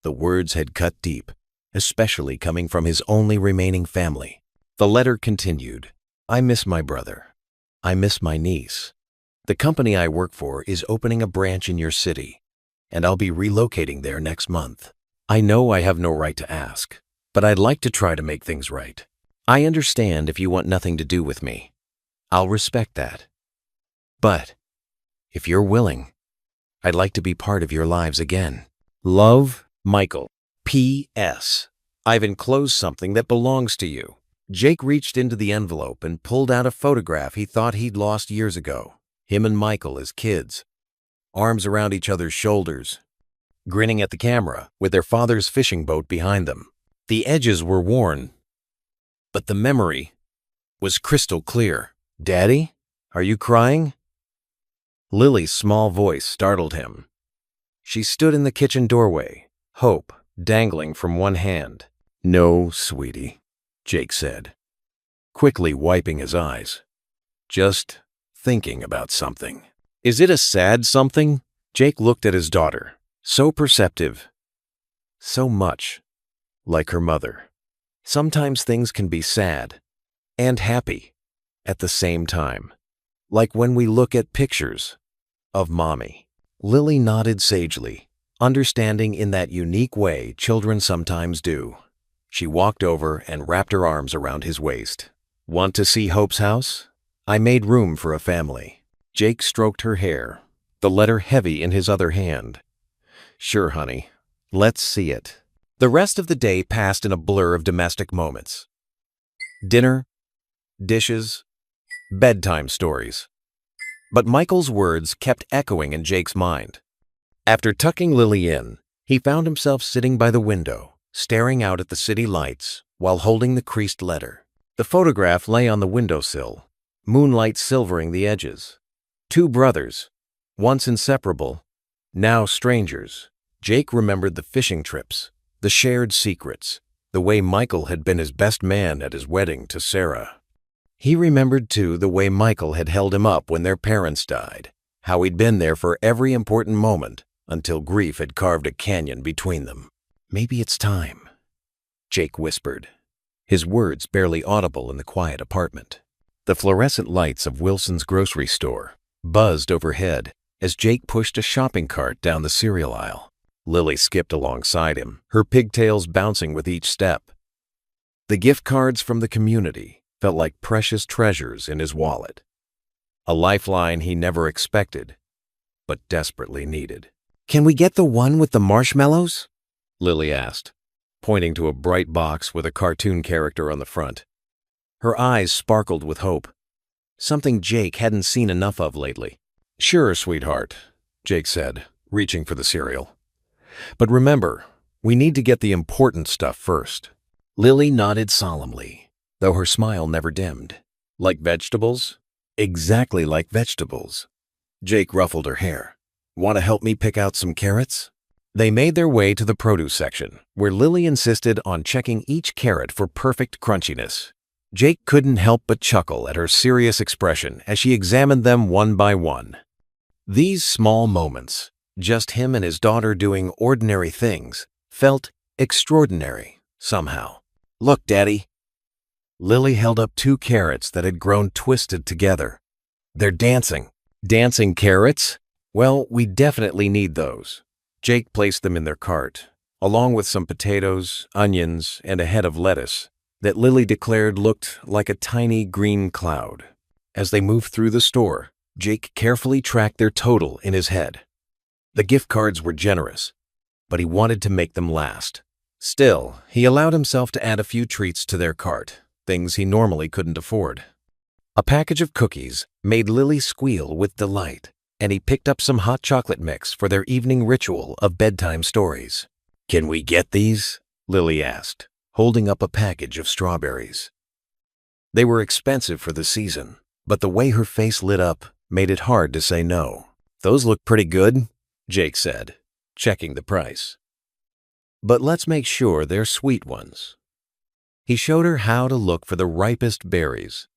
The words had cut deep, especially coming from his only remaining family. The letter continued, "I miss my brother. I miss my niece. The company I work for is opening a branch in your city, and I'll be relocating there next month. I know I have no right to ask, but I'd like to try to make things right. I understand if you want nothing to do with me. I'll respect that. But if you're willing, I'd like to be part of your lives again. Love, Michael. P.S. I've enclosed something that belongs to you." Jake reached into the envelope and pulled out a photograph he thought he'd lost years ago. Him and Michael as kids, arms around each other's shoulders, grinning at the camera with their father's fishing boat behind them. The edges were worn, but the memory was crystal clear. "Daddy, are you crying?" Lily's small voice startled him. She stood in the kitchen doorway, Hope dangling from one hand. "No, sweetie," Jake said, quickly wiping his eyes. "Just thinking about something." "Is it a sad something?" Jake looked at his daughter, so perceptive, so much like her mother. Sometimes things can be sad and happy at the same time. Like when we look at pictures of Mommy. Lily nodded sagely, understanding in that unique way children sometimes do. She walked over and wrapped her arms around his waist. Want to see Hope's house? I made room for a family. Jake stroked her hair, the letter heavy in his other hand. Sure, honey. Let's see it. The rest of the day passed in a blur of domestic moments. Dinner, dishes, bedtime stories. But Michael's words kept echoing in Jake's mind. After tucking Lily in, he found himself sitting by the window, staring out at the city lights while holding the creased letter. The photograph lay on the windowsill, moonlight silvering the edges. Two brothers, once inseparable, now strangers. Jake remembered the fishing trips, the shared secrets, the way Michael had been his best man at his wedding to Sarah. He remembered, too, the way Michael had held him up when their parents died, how he'd been there for every important moment until grief had carved a canyon between them. Maybe it's time, Jake whispered, his words barely audible in the quiet apartment. The fluorescent lights of Wilson's grocery store buzzed overhead as Jake pushed a shopping cart down the cereal aisle. Lily skipped alongside him, her pigtails bouncing with each step. The gift cards from the community felt like precious treasures in his wallet. A lifeline he never expected, but desperately needed. Can we get the one with the marshmallows? Lily asked, pointing to a bright box with a cartoon character on the front. Her eyes sparkled with hope, something Jake hadn't seen enough of lately. Sure, sweetheart, Jake said, reaching for the cereal. But remember, we need to get the important stuff first. Lily nodded solemnly, though her smile never dimmed. Like vegetables? Exactly like vegetables. Jake ruffled her hair. Want to help me pick out some carrots? They made their way to the produce section, where Lily insisted on checking each carrot for perfect crunchiness. Jake couldn't help but chuckle at her serious expression as she examined them one by one. These small moments, just him and his daughter doing ordinary things, felt extraordinary somehow. Look, Daddy. Lily held up 2 carrots that had grown twisted together. They're dancing. Dancing carrots? Well, we definitely need those. Jake placed them in their cart, along with some potatoes, onions, and a head of lettuce that Lily declared looked like a tiny green cloud. As they moved through the store, Jake carefully tracked their total in his head. The gift cards were generous, but he wanted to make them last. Still, he allowed himself to add a few treats to their cart, things he normally couldn't afford. A package of cookies made Lily squeal with delight, and he picked up some hot chocolate mix for their evening ritual of bedtime stories. Can we get these? Lily asked, holding up a package of strawberries. They were expensive for the season, but the way her face lit up made it hard to say no. Those look pretty good, Jake said, checking the price. But let's make sure they're sweet ones. He showed her how to look for the ripest berries,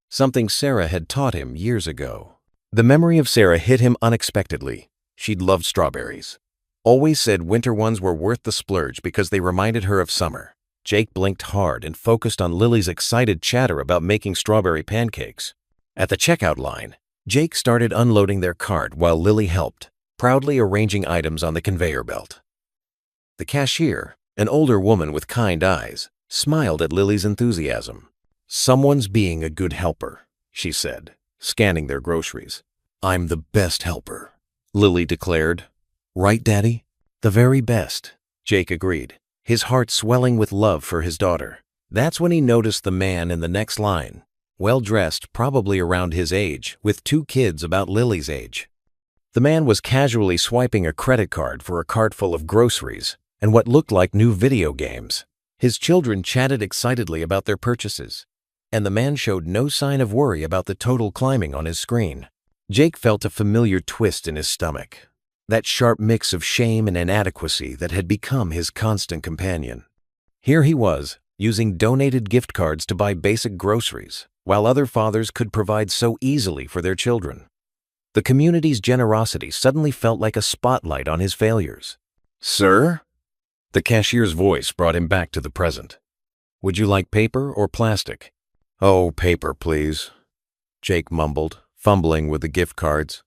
something Sarah had taught him years ago. The memory of Sarah hit him unexpectedly. She'd loved strawberries. Always said winter ones were worth the splurge because they reminded her of summer. Jake blinked hard and focused on Lily's excited chatter about making strawberry pancakes. At the checkout line, Jake started unloading their cart while Lily helped, proudly arranging items on the conveyor belt. The cashier, an older woman with kind eyes, smiled at Lily's enthusiasm. Someone's being a good helper, she said, scanning their groceries. I'm the best helper, Lily declared. Right, Daddy? The very best, Jake agreed, his heart swelling with love for his daughter. That's when he noticed the man in the next line, well-dressed, probably around his age, with 2 kids about Lily's age. The man was casually swiping a credit card for a cart full of groceries and what looked like new video games. His children chatted excitedly about their purchases, and the man showed no sign of worry about the total climbing on his screen. Jake felt a familiar twist in his stomach, that sharp mix of shame and inadequacy that had become his constant companion. Here he was, using donated gift cards to buy basic groceries, while other fathers could provide so easily for their children. The community's generosity suddenly felt like a spotlight on his failures. Sir? The cashier's voice brought him back to the present. Would you like paper or plastic? Oh, paper, please, Jake mumbled, fumbling with the gift cards.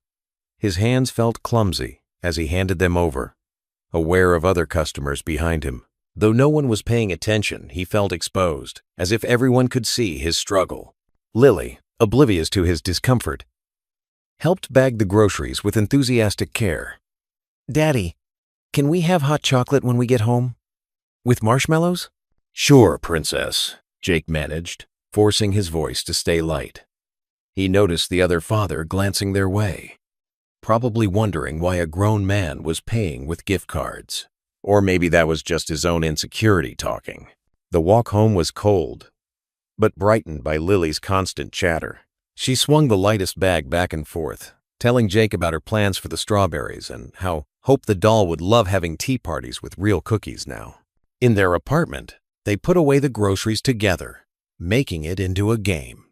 His hands felt clumsy as he handed them over, aware of other customers behind him. Though no one was paying attention, he felt exposed, as if everyone could see his struggle. Lily, oblivious to his discomfort, helped bag the groceries with enthusiastic care. Daddy, can we have hot chocolate when we get home? With marshmallows? Sure, Princess, Jake managed, forcing his voice to stay light. He noticed the other father glancing their way, probably wondering why a grown man was paying with gift cards. Or maybe that was just his own insecurity talking. The walk home was cold, but brightened by Lily's constant chatter. She swung the lightest bag back and forth, telling Jake about her plans for the strawberries and how Hope the doll would love having tea parties with real cookies now. In their apartment, they put away the groceries together, making it into a game.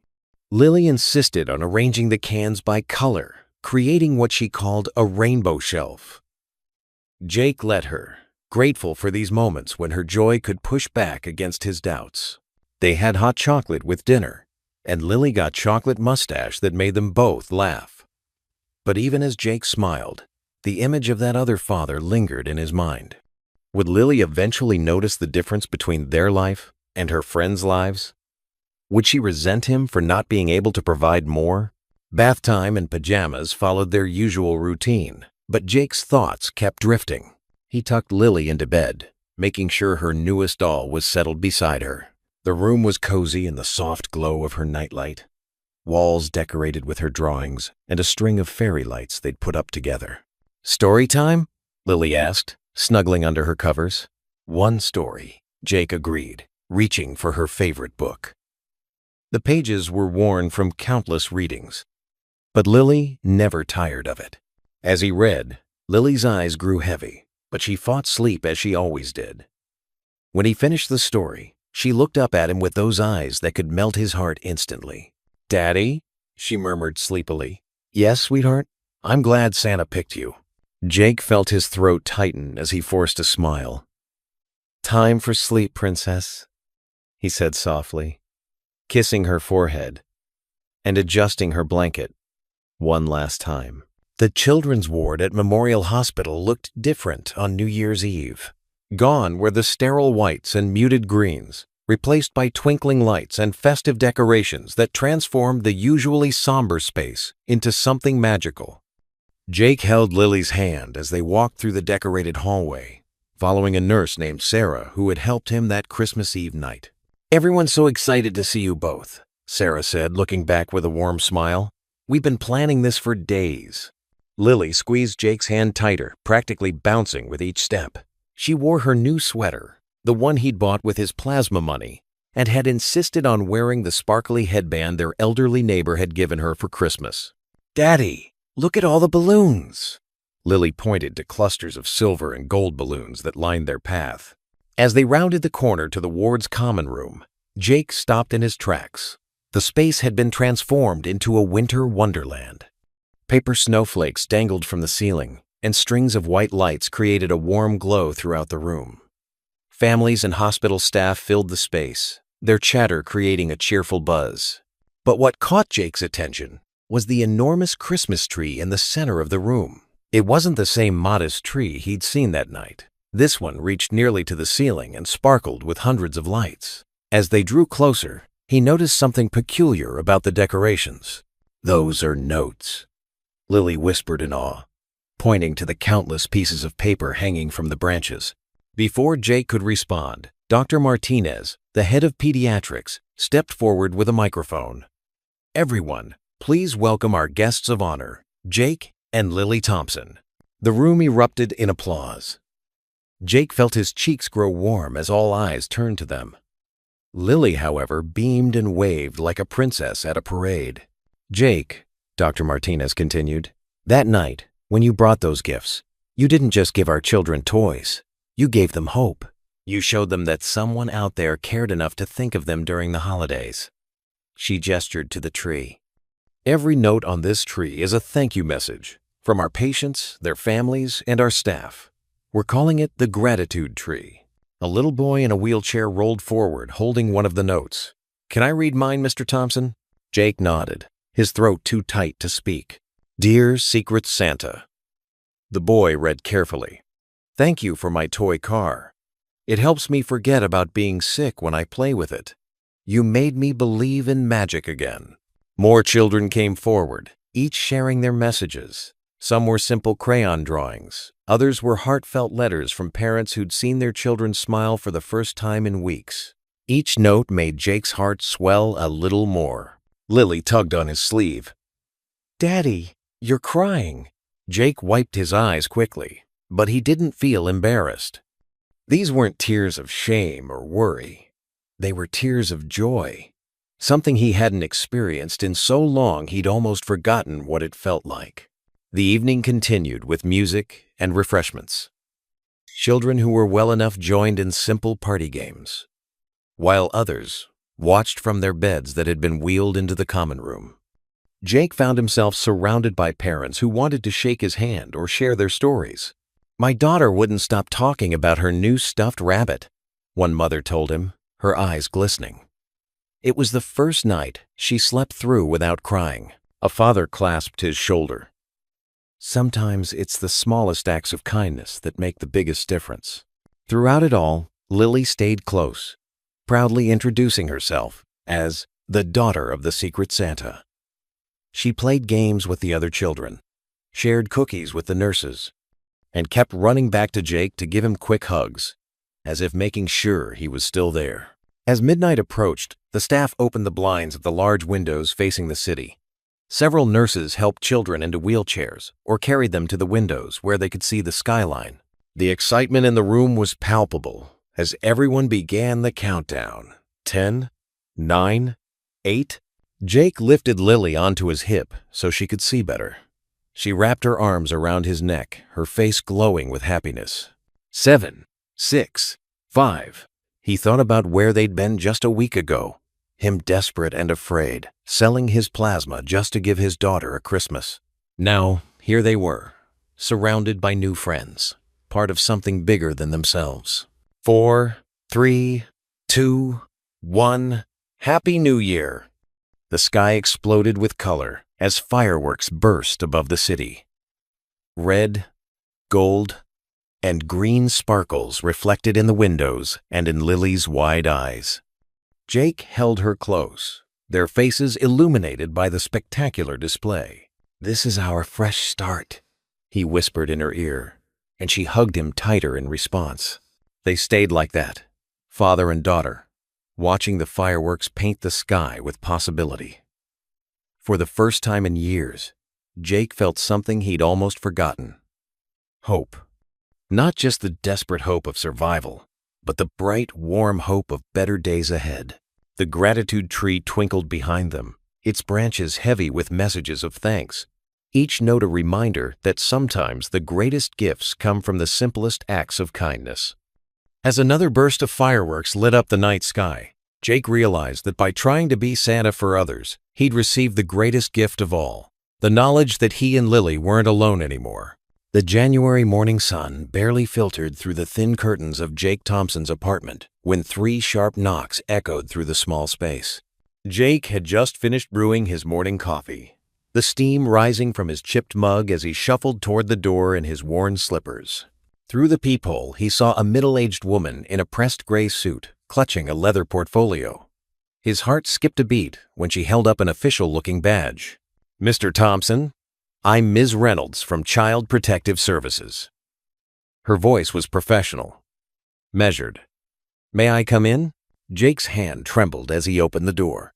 Lily insisted on arranging the cans by color, creating what she called a rainbow shelf. Jake let her, grateful for these moments when her joy could push back against his doubts. They had hot chocolate with dinner, and Lily got chocolate mustache that made them both laugh. But even as Jake smiled, the image of that other father lingered in his mind. Would Lily eventually notice the difference between their life and her friends' lives? Would she resent him for not being able to provide more? Bath time and pajamas followed their usual routine, but Jake's thoughts kept drifting. He tucked Lily into bed, making sure her newest doll was settled beside her. The room was cozy in the soft glow of her nightlight, walls decorated with her drawings and a string of fairy lights they'd put up together. "Story time?" Lily asked, snuggling under her covers. "One story," Jake agreed, reaching for her favorite book. The pages were worn from countless readings, but Lily never tired of it. As he read, Lily's eyes grew heavy, but she fought sleep as she always did. When he finished the story, she looked up at him with those eyes that could melt his heart instantly. "Daddy?" she murmured sleepily. "Yes, sweetheart? I'm glad Santa picked you." Jake felt his throat tighten as he forced a smile. "Time for sleep, Princess," he said softly, kissing her forehead and adjusting her blanket one last time. The children's ward at Memorial Hospital looked different on New Year's Eve. Gone were the sterile whites and muted greens, replaced by twinkling lights and festive decorations that transformed the usually somber space into something magical. Jake held Lily's hand as they walked through the decorated hallway, following a nurse named Sarah who had helped him that Christmas Eve night. "Everyone's so excited to see you both," Sarah said, looking back with a warm smile. "We've been planning this for days." Lily squeezed Jake's hand tighter, practically bouncing with each step. She wore her new sweater, the one he'd bought with his plasma money, and had insisted on wearing the sparkly headband their elderly neighbor had given her for Christmas. "Daddy, look at all the balloons!" Lily pointed to clusters of silver and gold balloons that lined their path. As they rounded the corner to the ward's common room, Jake stopped in his tracks. The space had been transformed into a winter wonderland. Paper snowflakes dangled from the ceiling, and strings of white lights created a warm glow throughout the room. Families and hospital staff filled the space, their chatter creating a cheerful buzz. But what caught Jake's attention was the enormous Christmas tree in the center of the room. It wasn't the same modest tree he'd seen that night. This one reached nearly to the ceiling and sparkled with hundreds of lights. As they drew closer, he noticed something peculiar about the decorations. "Those are notes," Lily whispered in awe, pointing to the countless pieces of paper hanging from the branches. Before Jake could respond, Dr. Martinez, the head of pediatrics, stepped forward with a microphone. "Everyone, please welcome our guests of honor, Jake and Lily Thompson." The room erupted in applause. Jake felt his cheeks grow warm as all eyes turned to them. Lily, however, beamed and waved like a princess at a parade. "Jake," Dr. Martinez continued, "that night, when you brought those gifts, you didn't just give our children toys. You gave them hope. You showed them that someone out there cared enough to think of them during the holidays." She gestured to the tree. "Every note on this tree is a thank you message from our patients, their families, and our staff. We're calling it the Gratitude Tree." A little boy in a wheelchair rolled forward, holding one of the notes. Can I read mine, Mr. Thompson? Jake nodded, his throat too tight to speak. Dear Secret Santa. The boy read carefully. Thank you for my toy car. It helps me forget about being sick when I play with it. You made me believe in magic again. More children came forward, each sharing their messages. Some were simple crayon drawings. Others were heartfelt letters from parents who'd seen their children smile for the first time in weeks. Each note made Jake's heart swell a little more. Lily tugged on his sleeve. Daddy, you're crying. Jake wiped his eyes quickly, but he didn't feel embarrassed. These weren't tears of shame or worry. They were tears of joy, something he hadn't experienced in so long he'd almost forgotten what it felt like. The evening continued with music and refreshments. Children who were well enough joined in simple party games, while others watched from their beds that had been wheeled into the common room. Jake found himself surrounded by parents who wanted to shake his hand or share their stories. My daughter wouldn't stop talking about her new stuffed rabbit, one mother told him, her eyes glistening. It was the first night she slept through without crying. A father clasped his shoulder. Sometimes it's the smallest acts of kindness that make the biggest difference. Throughout it all, Lily stayed close, proudly introducing herself as the daughter of the Secret Santa. She played games with the other children, shared cookies with the nurses, and kept running back to Jake to give him quick hugs, as if making sure he was still there. As midnight approached, the staff opened the blinds of the large windows facing the city. Several nurses helped children into wheelchairs or carried them to the windows where they could see the skyline. The excitement in the room was palpable as everyone began the countdown. 10, 9, 8. Jake lifted Lily onto his hip so she could see better. She wrapped her arms around his neck, her face glowing with happiness. 7, 6, 5. He thought about where they'd been just a week ago, him desperate and afraid, selling his plasma just to give his daughter a Christmas. Now, here they were, surrounded by new friends, part of something bigger than themselves. 4, 3, 2, 1. Happy New Year! The sky exploded with color as fireworks burst above the city. Red, gold, and green sparkles reflected in the windows and in Lily's wide eyes. Jake held her close, their faces illuminated by the spectacular display. This is our fresh start, he whispered in her ear, and she hugged him tighter in response. They stayed like that, father and daughter, watching the fireworks paint the sky with possibility. For the first time in years, Jake felt something he'd almost forgotten. Hope. Not just the desperate hope of survival, but the bright, warm hope of better days ahead. The gratitude tree twinkled behind them, its branches heavy with messages of thanks, each note a reminder that sometimes the greatest gifts come from the simplest acts of kindness. As another burst of fireworks lit up the night sky, Jake realized that by trying to be Santa for others, he'd received the greatest gift of all, the knowledge that he and Lily weren't alone anymore. The January morning sun barely filtered through the thin curtains of Jake Thompson's apartment when 3 sharp knocks echoed through the small space. Jake had just finished brewing his morning coffee, the steam rising from his chipped mug as he shuffled toward the door in his worn slippers. Through the peephole, he saw a middle-aged woman in a pressed gray suit, clutching a leather portfolio. His heart skipped a beat when she held up an official-looking badge. Mr. Thompson, I'm Ms. Reynolds from Child Protective Services. Her voice was professional, measured. May I come in? Jake's hand trembled as he opened the door.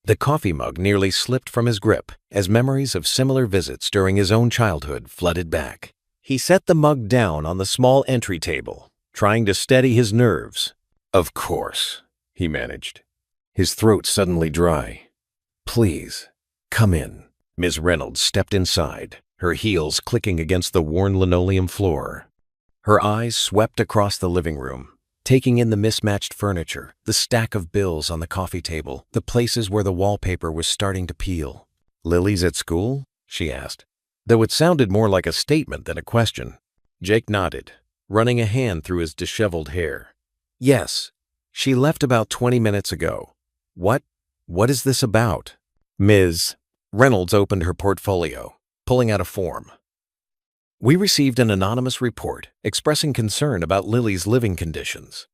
The coffee mug nearly slipped from his grip as memories of similar visits during his own childhood flooded back. He set the mug down on the small entry table, trying to steady his nerves. Of course, he managed, his throat suddenly dry. Please, come in. Ms. Reynolds stepped inside, her heels clicking against the worn linoleum floor. Her eyes swept across the living room, taking in the mismatched furniture, the stack of bills on the coffee table, the places where the wallpaper was starting to peel. Lily's at school? She asked, though it sounded more like a statement than a question. Jake nodded, running a hand through his disheveled hair. Yes, she left about 20 minutes ago. What? What is this about? Ms. Reynolds opened her portfolio, pulling out a form. We received an anonymous report expressing concern about Lily's living conditions.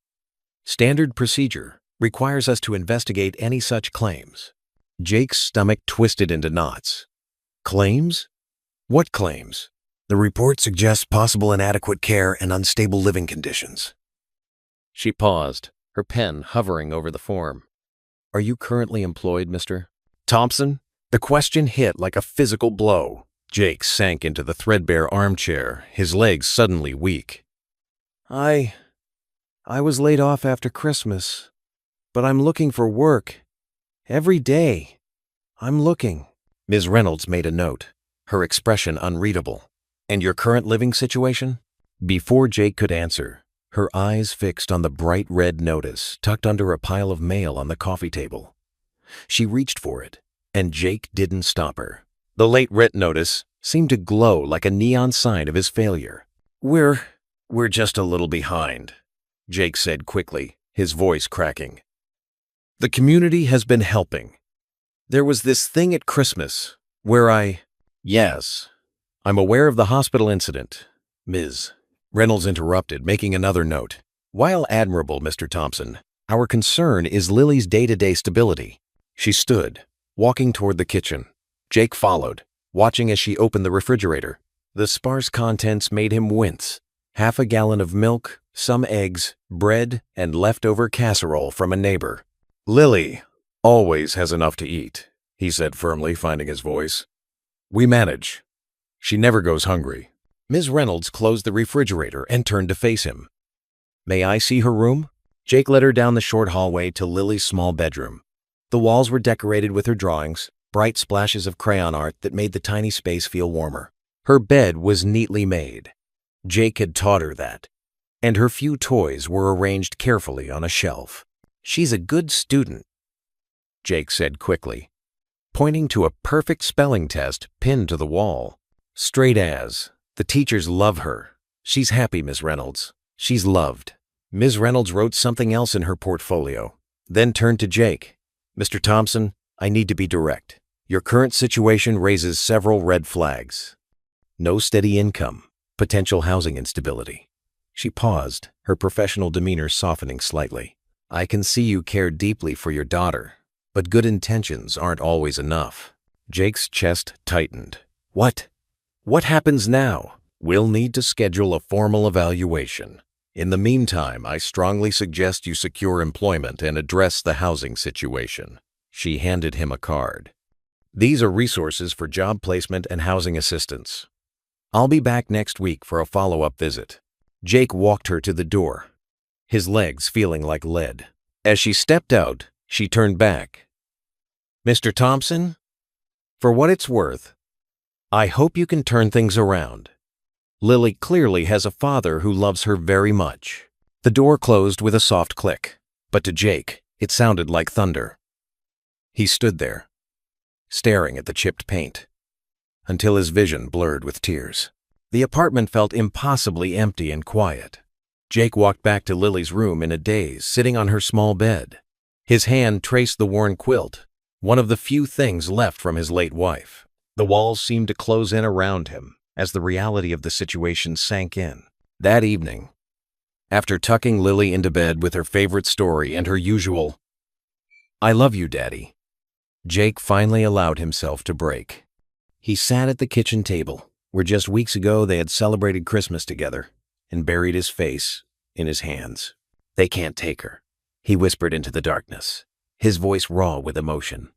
Standard procedure requires us to investigate any such claims. Jake's stomach twisted into knots. Claims? What claims? The report suggests possible inadequate care and unstable living conditions. She paused, her pen hovering over the form. Are you currently employed, Mr. Thompson? The question hit like a physical blow. Jake sank into the threadbare armchair, his legs suddenly weak. I was laid off after Christmas, but I'm looking for work. Every day. I'm looking. Ms. Reynolds made a note, her expression unreadable. And your current living situation? Before Jake could answer, her eyes fixed on the bright red notice tucked under a pile of mail on the coffee table. She reached for it, and Jake didn't stop her. The late writ notice seemed to glow like a neon sign of his failure. We're just a little behind, Jake said quickly, his voice cracking. The community has been helping. There was this thing at Christmas where Yes, I'm aware of the hospital incident, Ms. Reynolds interrupted, making another note. While admirable, Mr. Thompson, our concern is Lily's day-to-day stability. She stood, walking toward the kitchen. Jake followed, watching as she opened the refrigerator. The sparse contents made him wince. Half a gallon of milk, some eggs, bread, and leftover casserole from a neighbor. Lily always has enough to eat, he said firmly, finding his voice. We manage. She never goes hungry. Ms. Reynolds closed the refrigerator and turned to face him. May I see her room? Jake led her down the short hallway to Lily's small bedroom. The walls were decorated with her drawings, bright splashes of crayon art that made the tiny space feel warmer. Her bed was neatly made. Jake had taught her that. And her few toys were arranged carefully on a shelf. She's a good student, Jake said quickly, pointing to a perfect spelling test pinned to the wall. Straight as. The teachers love her. She's happy, Ms. Reynolds. She's loved. Ms. Reynolds wrote something else in her portfolio, then turned to Jake. Mr. Thompson, I need to be direct. Your current situation raises several red flags. No steady income, potential housing instability. She paused, her professional demeanor softening slightly. I can see you care deeply for your daughter, but good intentions aren't always enough. Jake's chest tightened. What? What happens now? We'll need to schedule a formal evaluation. In the meantime, I strongly suggest you secure employment and address the housing situation. She handed him a card. These are resources for job placement and housing assistance. I'll be back next week for a follow-up visit. Jake walked her to the door, his legs feeling like lead. As she stepped out, she turned back. Mr. Thompson, for what it's worth, I hope you can turn things around. Lily clearly has a father who loves her very much. The door closed with a soft click, but to Jake, it sounded like thunder. He stood there, staring at the chipped paint, until his vision blurred with tears. The apartment felt impossibly empty and quiet. Jake walked back to Lily's room in a daze, sitting on her small bed. His hand traced the worn quilt, one of the few things left from his late wife. The walls seemed to close in around him as the reality of the situation sank in. That evening, after tucking Lily into bed with her favorite story and her usual, "I love you, Daddy," Jake finally allowed himself to break. He sat at the kitchen table, where just weeks ago they had celebrated Christmas together, and buried his face in his hands. They can't take her, he whispered into the darkness, his voice raw with emotion.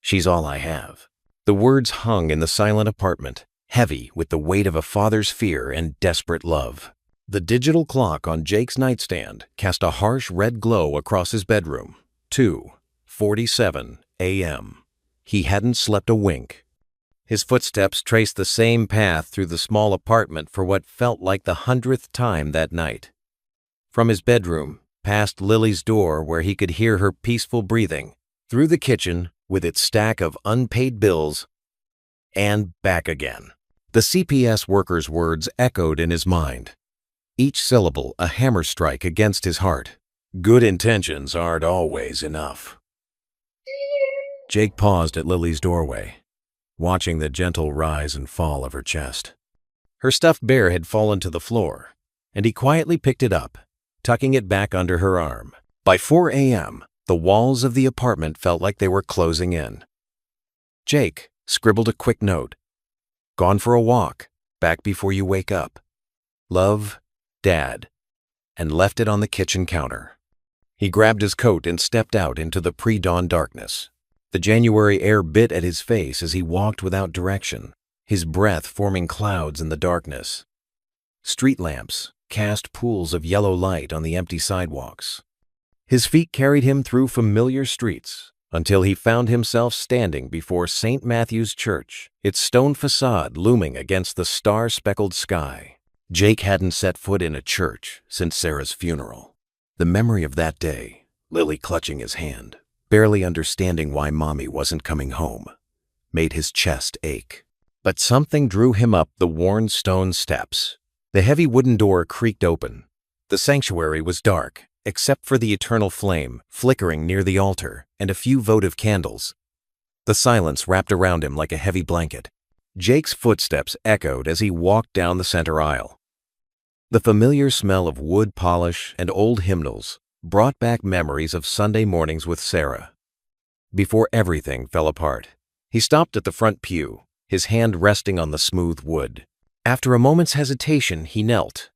She's all I have. The words hung in the silent apartment, heavy with the weight of a father's fear and desperate love. The digital clock on Jake's nightstand cast a harsh red glow across his bedroom. 2:47 a.m. He hadn't slept a wink. His footsteps traced the same path through the small apartment for what felt like the 100th time that night. From his bedroom, past Lily's door where he could hear her peaceful breathing, through the kitchen with its stack of unpaid bills, and back again. The CPS worker's words echoed in his mind, each syllable a hammer strike against his heart. Good intentions aren't always enough. Jake paused at Lily's doorway, watching the gentle rise and fall of her chest. Her stuffed bear had fallen to the floor, and he quietly picked it up, tucking it back under her arm. By 4 a.m., the walls of the apartment felt like they were closing in. Jake scribbled a quick note. "Gone for a walk, back before you wake up. Love, Dad," and left it on the kitchen counter. He grabbed his coat and stepped out into the pre-dawn darkness. The January air bit at his face as he walked without direction, his breath forming clouds in the darkness. Street lamps cast pools of yellow light on the empty sidewalks. His feet carried him through familiar streets until he found himself standing before St. Matthew's Church, its stone facade looming against the star-speckled sky. Jake hadn't set foot in a church since Sarah's funeral. The memory of that day, Lily clutching his hand, barely understanding why Mommy wasn't coming home, made his chest ache. But something drew him up the worn stone steps. The heavy wooden door creaked open. The sanctuary was dark, except for the eternal flame flickering near the altar and a few votive candles. The silence wrapped around him like a heavy blanket. Jake's footsteps echoed as he walked down the center aisle. The familiar smell of wood polish and old hymnals brought back memories of Sunday mornings with Sarah. Before everything fell apart, he stopped at the front pew, his hand resting on the smooth wood. After a moment's hesitation, he knelt.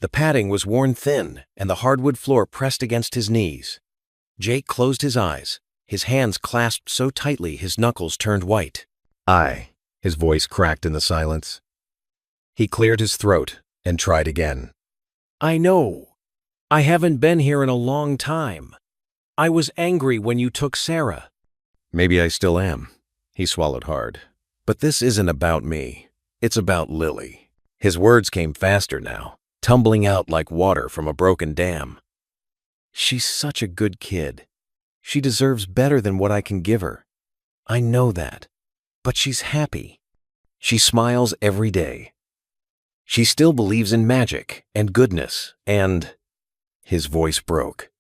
The padding was worn thin, and the hardwood floor pressed against his knees. Jake closed his eyes, his hands clasped so tightly his knuckles turned white. His voice cracked in the silence. He cleared his throat and tried again. "I know. I haven't been here in a long time. I was angry when you took Sarah." "Maybe I still am." He swallowed hard. "But this isn't about me. It's about Lily." His words came faster now, tumbling out like water from a broken dam. "She's such a good kid. She deserves better than what I can give her. I know that. But she's happy. She smiles every day. She still believes in magic and goodness and—" His voice broke.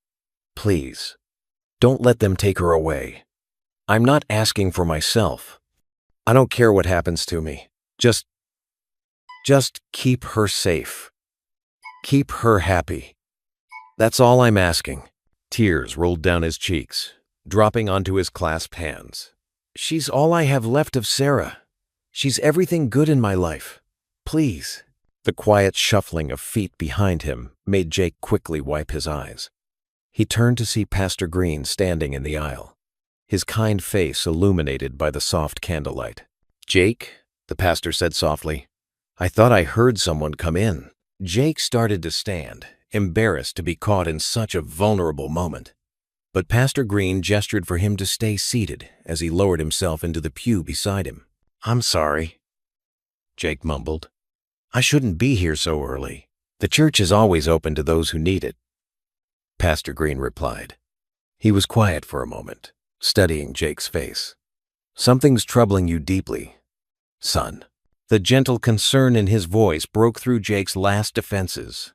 "Please, don't let them take her away. I'm not asking for myself. I don't care what happens to me. Just keep her safe. Keep her happy. That's all I'm asking." Tears rolled down his cheeks, dropping onto his clasped hands. "She's all I have left of Sarah. She's everything good in my life. Please." The quiet shuffling of feet behind him made Jake quickly wipe his eyes. He turned to see Pastor Green standing in the aisle, his kind face illuminated by the soft candlelight. "Jake," the pastor said softly, "I thought I heard someone come in." Jake started to stand, embarrassed to be caught in such a vulnerable moment. But Pastor Green gestured for him to stay seated as he lowered himself into the pew beside him. "I'm sorry," Jake mumbled. "I shouldn't be here so early. The church is always open to those who need it," Pastor Green replied. He was quiet for a moment, studying Jake's face. "Something's troubling you deeply, son." The gentle concern in his voice broke through Jake's last defenses.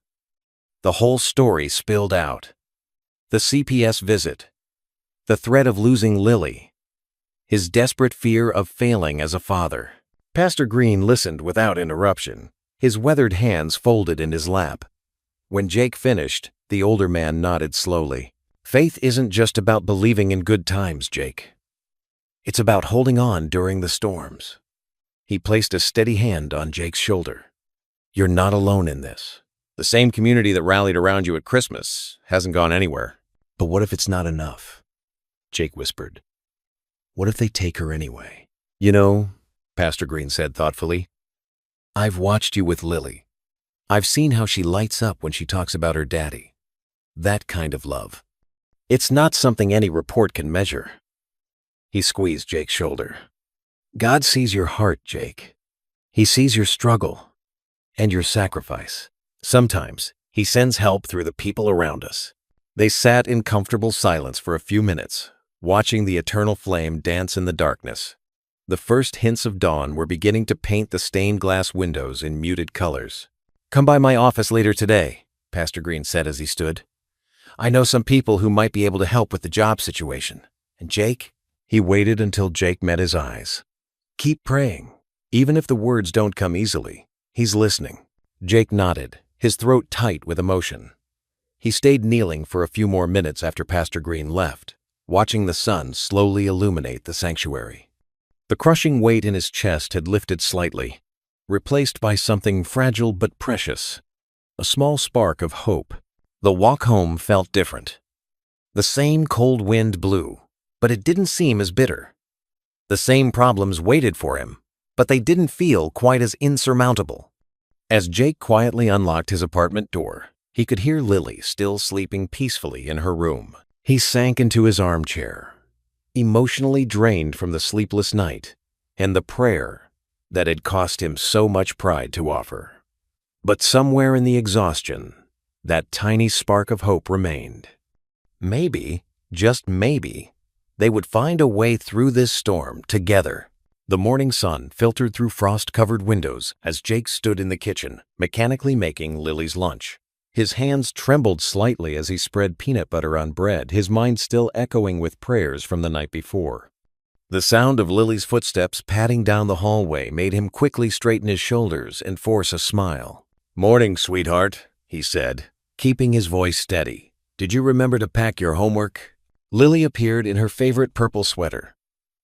The whole story spilled out. The CPS visit, the threat of losing Lily, his desperate fear of failing as a father. Pastor Green listened without interruption, his weathered hands folded in his lap. When Jake finished, the older man nodded slowly. "Faith isn't just about believing in good times, Jake. It's about holding on during the storms." He placed a steady hand on Jake's shoulder. "You're not alone in this. The same community that rallied around you at Christmas hasn't gone anywhere." "But what if it's not enough?" Jake whispered. "What if they take her anyway?" "You know," Pastor Green said thoughtfully, "I've watched you with Lily. I've seen how she lights up when she talks about her daddy. That kind of love. It's not something any report can measure." He squeezed Jake's shoulder. "God sees your heart, Jake. He sees your struggle and your sacrifice. Sometimes he sends help through the people around us." They sat in comfortable silence for a few minutes, watching the eternal flame dance in the darkness. The first hints of dawn were beginning to paint the stained glass windows in muted colors. "Come by my office later today," Pastor Green said as he stood. "I know some people who might be able to help with the job situation. And Jake, He waited until Jake met his eyes. Keep praying. Even if the words don't come easily, he's listening. Jake nodded, his throat tight with emotion. He stayed kneeling for a few more minutes after Pastor Green left, watching the sun slowly illuminate the sanctuary. The crushing weight in his chest had lifted slightly, replaced by something fragile but precious, a small spark of hope. The walk home felt different. The same cold wind blew, but it didn't seem as bitter. The same problems waited for him, but they didn't feel quite as insurmountable. As Jake quietly unlocked his apartment door, he could hear Lily still sleeping peacefully in her room. He sank into his armchair, emotionally drained from the sleepless night and the prayer that had cost him so much pride to offer. But somewhere in the exhaustion, that tiny spark of hope remained. Maybe, just maybe, they would find a way through this storm together. The morning sun filtered through frost-covered windows as Jake stood in the kitchen, mechanically making Lily's lunch. His hands trembled slightly as he spread peanut butter on bread, his mind still echoing with prayers from the night before. The sound of Lily's footsteps padding down the hallway made him quickly straighten his shoulders and force a smile. "Morning, sweetheart," he said, keeping his voice steady. "Did you remember to pack your homework?" Lily appeared in her favorite purple sweater,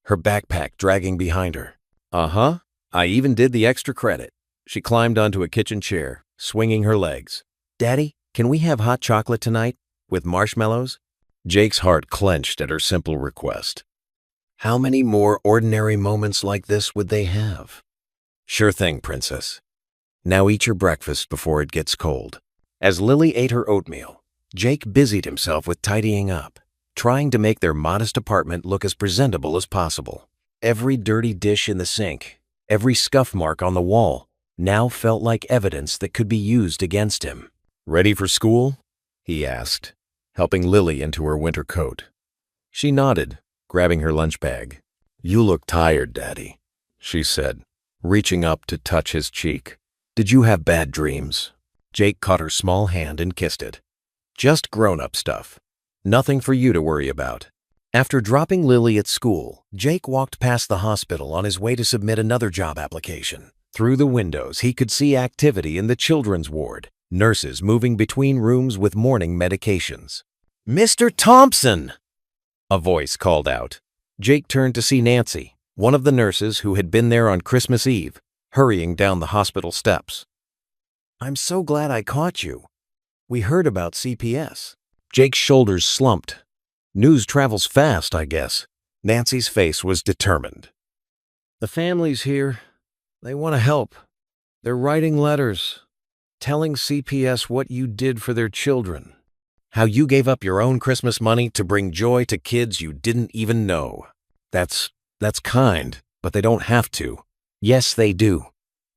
her backpack dragging behind her. "Uh-huh. I even did the extra credit." She climbed onto a kitchen chair, swinging her legs. "Daddy, can we have hot chocolate tonight, with marshmallows?" Jake's heart clenched at her simple request. How many more ordinary moments like this would they have? "Sure thing, princess. Now eat your breakfast before it gets cold." As Lily ate her oatmeal, Jake busied himself with tidying up, trying to make their modest apartment look as presentable as possible. Every dirty dish in the sink, every scuff mark on the wall, now felt like evidence that could be used against him. "Ready for school?" he asked, helping Lily into her winter coat. She nodded, grabbing her lunch bag. "You look tired, Daddy," she said, reaching up to touch his cheek. "Did you have bad dreams?" Jake caught her small hand and kissed it. "Just grown-up stuff. Nothing for you to worry about." After dropping Lily at school, Jake walked past the hospital on his way to submit another job application. Through the windows, he could see activity in the children's ward, nurses moving between rooms with morning medications. "Mr. Thompson!" a voice called out. Jake turned to see Nancy, one of the nurses who had been there on Christmas Eve, hurrying down the hospital steps. "I'm so glad I caught you. We heard about CPS." Jake's shoulders slumped. News travels fast, I guess. Nancy's face was determined. "The family's here. They want to help. They're writing letters, telling CPS what you did for their children. How you gave up your own Christmas money to bring joy to kids you didn't even know. That's kind, but they don't have to." "Yes, they do,"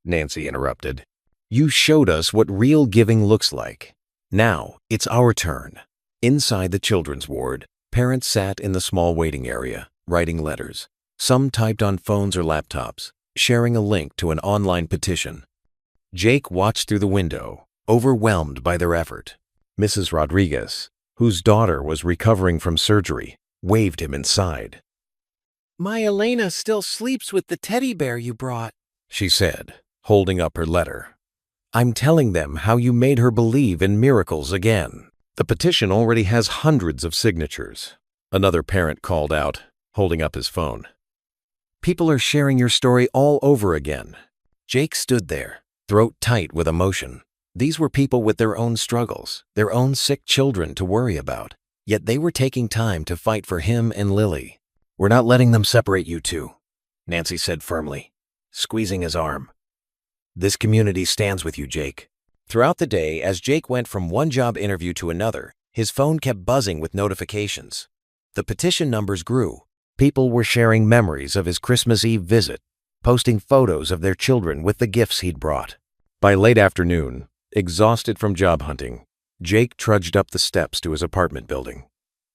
Nancy interrupted. "You showed us what real giving looks like. Now, it's our turn." Inside the children's ward, parents sat in the small waiting area, writing letters. Some typed on phones or laptops, sharing a link to an online petition. Jake watched through the window, overwhelmed by their effort. Mrs. Rodriguez, whose daughter was recovering from surgery, waved him inside. "My Elena still sleeps with the teddy bear you brought," she said, holding up her letter. "I'm telling them how you made her believe in miracles again." The petition already has hundreds of signatures. Another parent called out, holding up his phone. "People are sharing your story all over again." Jake stood there, throat tight with emotion. These were people with their own struggles, their own sick children to worry about. Yet they were taking time to fight for him and Lily. "We're not letting them separate you two," Nancy said firmly, squeezing his arm. "This community stands with you, Jake." Throughout the day, as Jake went from one job interview to another, his phone kept buzzing with notifications. The petition numbers grew. People were sharing memories of his Christmas Eve visit, posting photos of their children with the gifts he'd brought. By late afternoon, exhausted from job hunting, Jake trudged up the steps to his apartment building.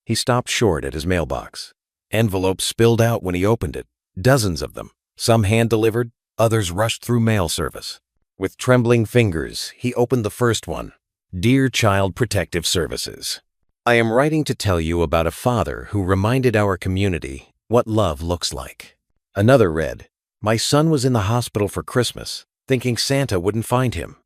He stopped short at his mailbox. Envelopes spilled out when he opened it, dozens of them, some hand-delivered, others rushed through mail service. With trembling fingers, he opened the first one. "Dear Child Protective Services, I am writing to tell you about a father who reminded our community what love looks like. Another read, my son was in the hospital for Christmas, thinking Santa wouldn't find him.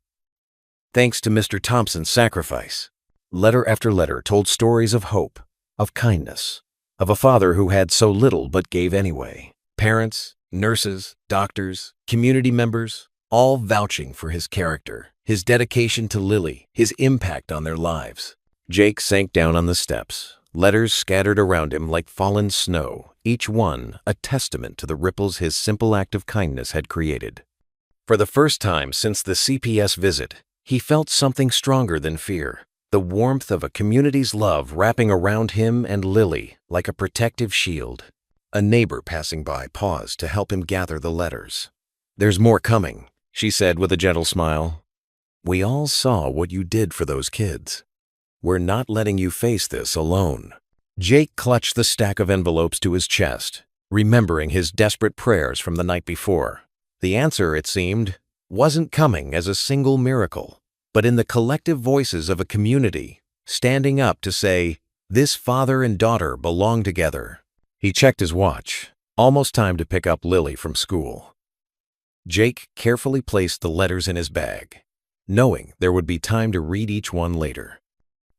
Thanks to Mr. Thompson's sacrifice. Letter after letter told stories of hope, of kindness, of a father who had so little but gave anyway. Parents, nurses, doctors, community members, all vouching for his character, his dedication to Lily, his impact on their lives. Jake sank down on the steps, letters scattered around him like fallen snow, each one a testament to the ripples his simple act of kindness had created. For the first time since the CPS visit, he felt something stronger than fear, the warmth of a community's love wrapping around him and Lily like a protective shield. A neighbor passing by paused to help him gather the letters. There's more coming, she said with a gentle smile. We all saw what you did for those kids. We're not letting you face this alone. Jake clutched the stack of envelopes to his chest, remembering his desperate prayers from the night before. The answer, it seemed, wasn't coming as a single miracle, but in the collective voices of a community, standing up to say, this father and daughter belong together. He checked his watch. Almost time to pick up Lily from school. Jake carefully placed the letters in his bag, knowing there would be time to read each one later.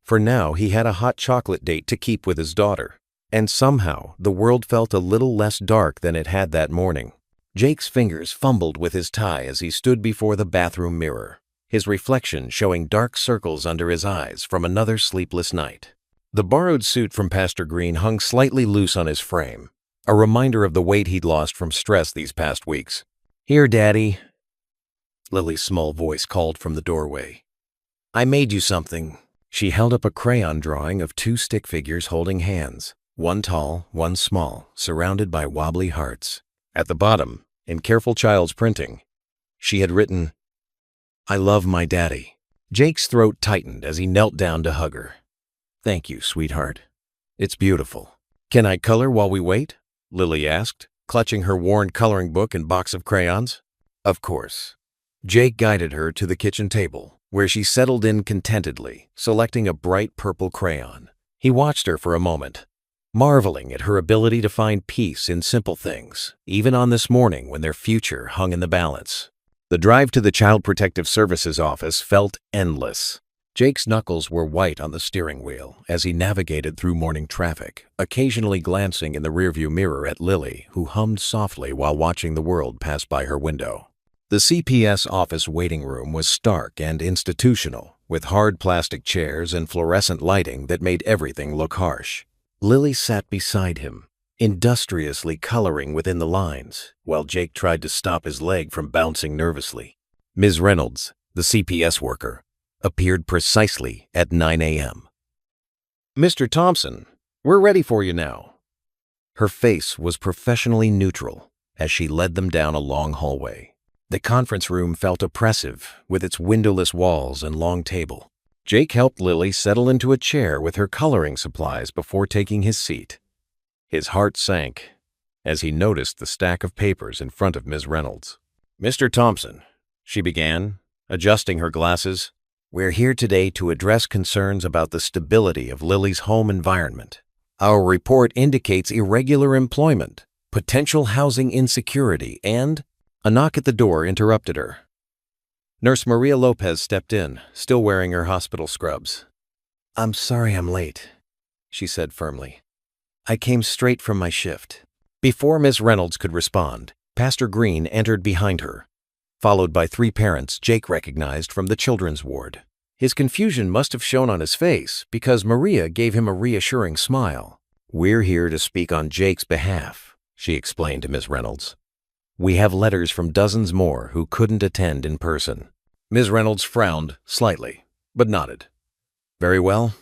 For now, he had a hot chocolate date to keep with his daughter, and somehow the world felt a little less dark than it had that morning. Jake's fingers fumbled with his tie as he stood before the bathroom mirror, his reflection showing dark circles under his eyes from another sleepless night. The borrowed suit from Pastor Green hung slightly loose on his frame, a reminder of the weight he'd lost from stress these past weeks. Here, Daddy, Lily's small voice called from the doorway. I made you something. She held up a crayon drawing of two stick figures holding hands, one tall, one small, surrounded by wobbly hearts. At the bottom, in careful child's printing, she had written, I love my daddy. Jake's throat tightened as he knelt down to hug her. Thank you, sweetheart. It's beautiful. Can I color while we wait? Lily asked, clutching her worn coloring book and box of crayons. Of course. Jake guided her to the kitchen table, where she settled in contentedly, selecting a bright purple crayon. He watched her for a moment, marveling at her ability to find peace in simple things, even on this morning when their future hung in the balance. The drive to the Child Protective Services office felt endless. Jake's knuckles were white on the steering wheel as he navigated through morning traffic, occasionally glancing in the rearview mirror at Lily, who hummed softly while watching the world pass by her window. The CPS office waiting room was stark and institutional, with hard plastic chairs and fluorescent lighting that made everything look harsh. Lily sat beside him, industriously coloring within the lines, while Jake tried to stop his leg from bouncing nervously. Ms. Reynolds, the CPS worker, appeared precisely at 9 a.m. Mr. Thompson, we're ready for you now. Her face was professionally neutral as she led them down a long hallway. The conference room felt oppressive with its windowless walls and long table. Jake helped Lily settle into a chair with her coloring supplies before taking his seat. His heart sank as he noticed the stack of papers in front of Ms. Reynolds. Mr. Thompson, she began, adjusting her glasses, we're here today to address concerns about the stability of Lily's home environment. Our report indicates irregular employment, potential housing insecurity, and… A knock at the door interrupted her. Nurse Maria Lopez stepped in, still wearing her hospital scrubs. I'm sorry I'm late, she said firmly. I came straight from my shift. Before Ms. Reynolds could respond, Pastor Green entered behind her, followed by three parents Jake recognized from the children's ward. His confusion must have shown on his face because Maria gave him a reassuring smile. We're here to speak on Jake's behalf, she explained to Ms. Reynolds. We have letters from dozens more who couldn't attend in person. Ms. Reynolds frowned slightly, but nodded. Very well.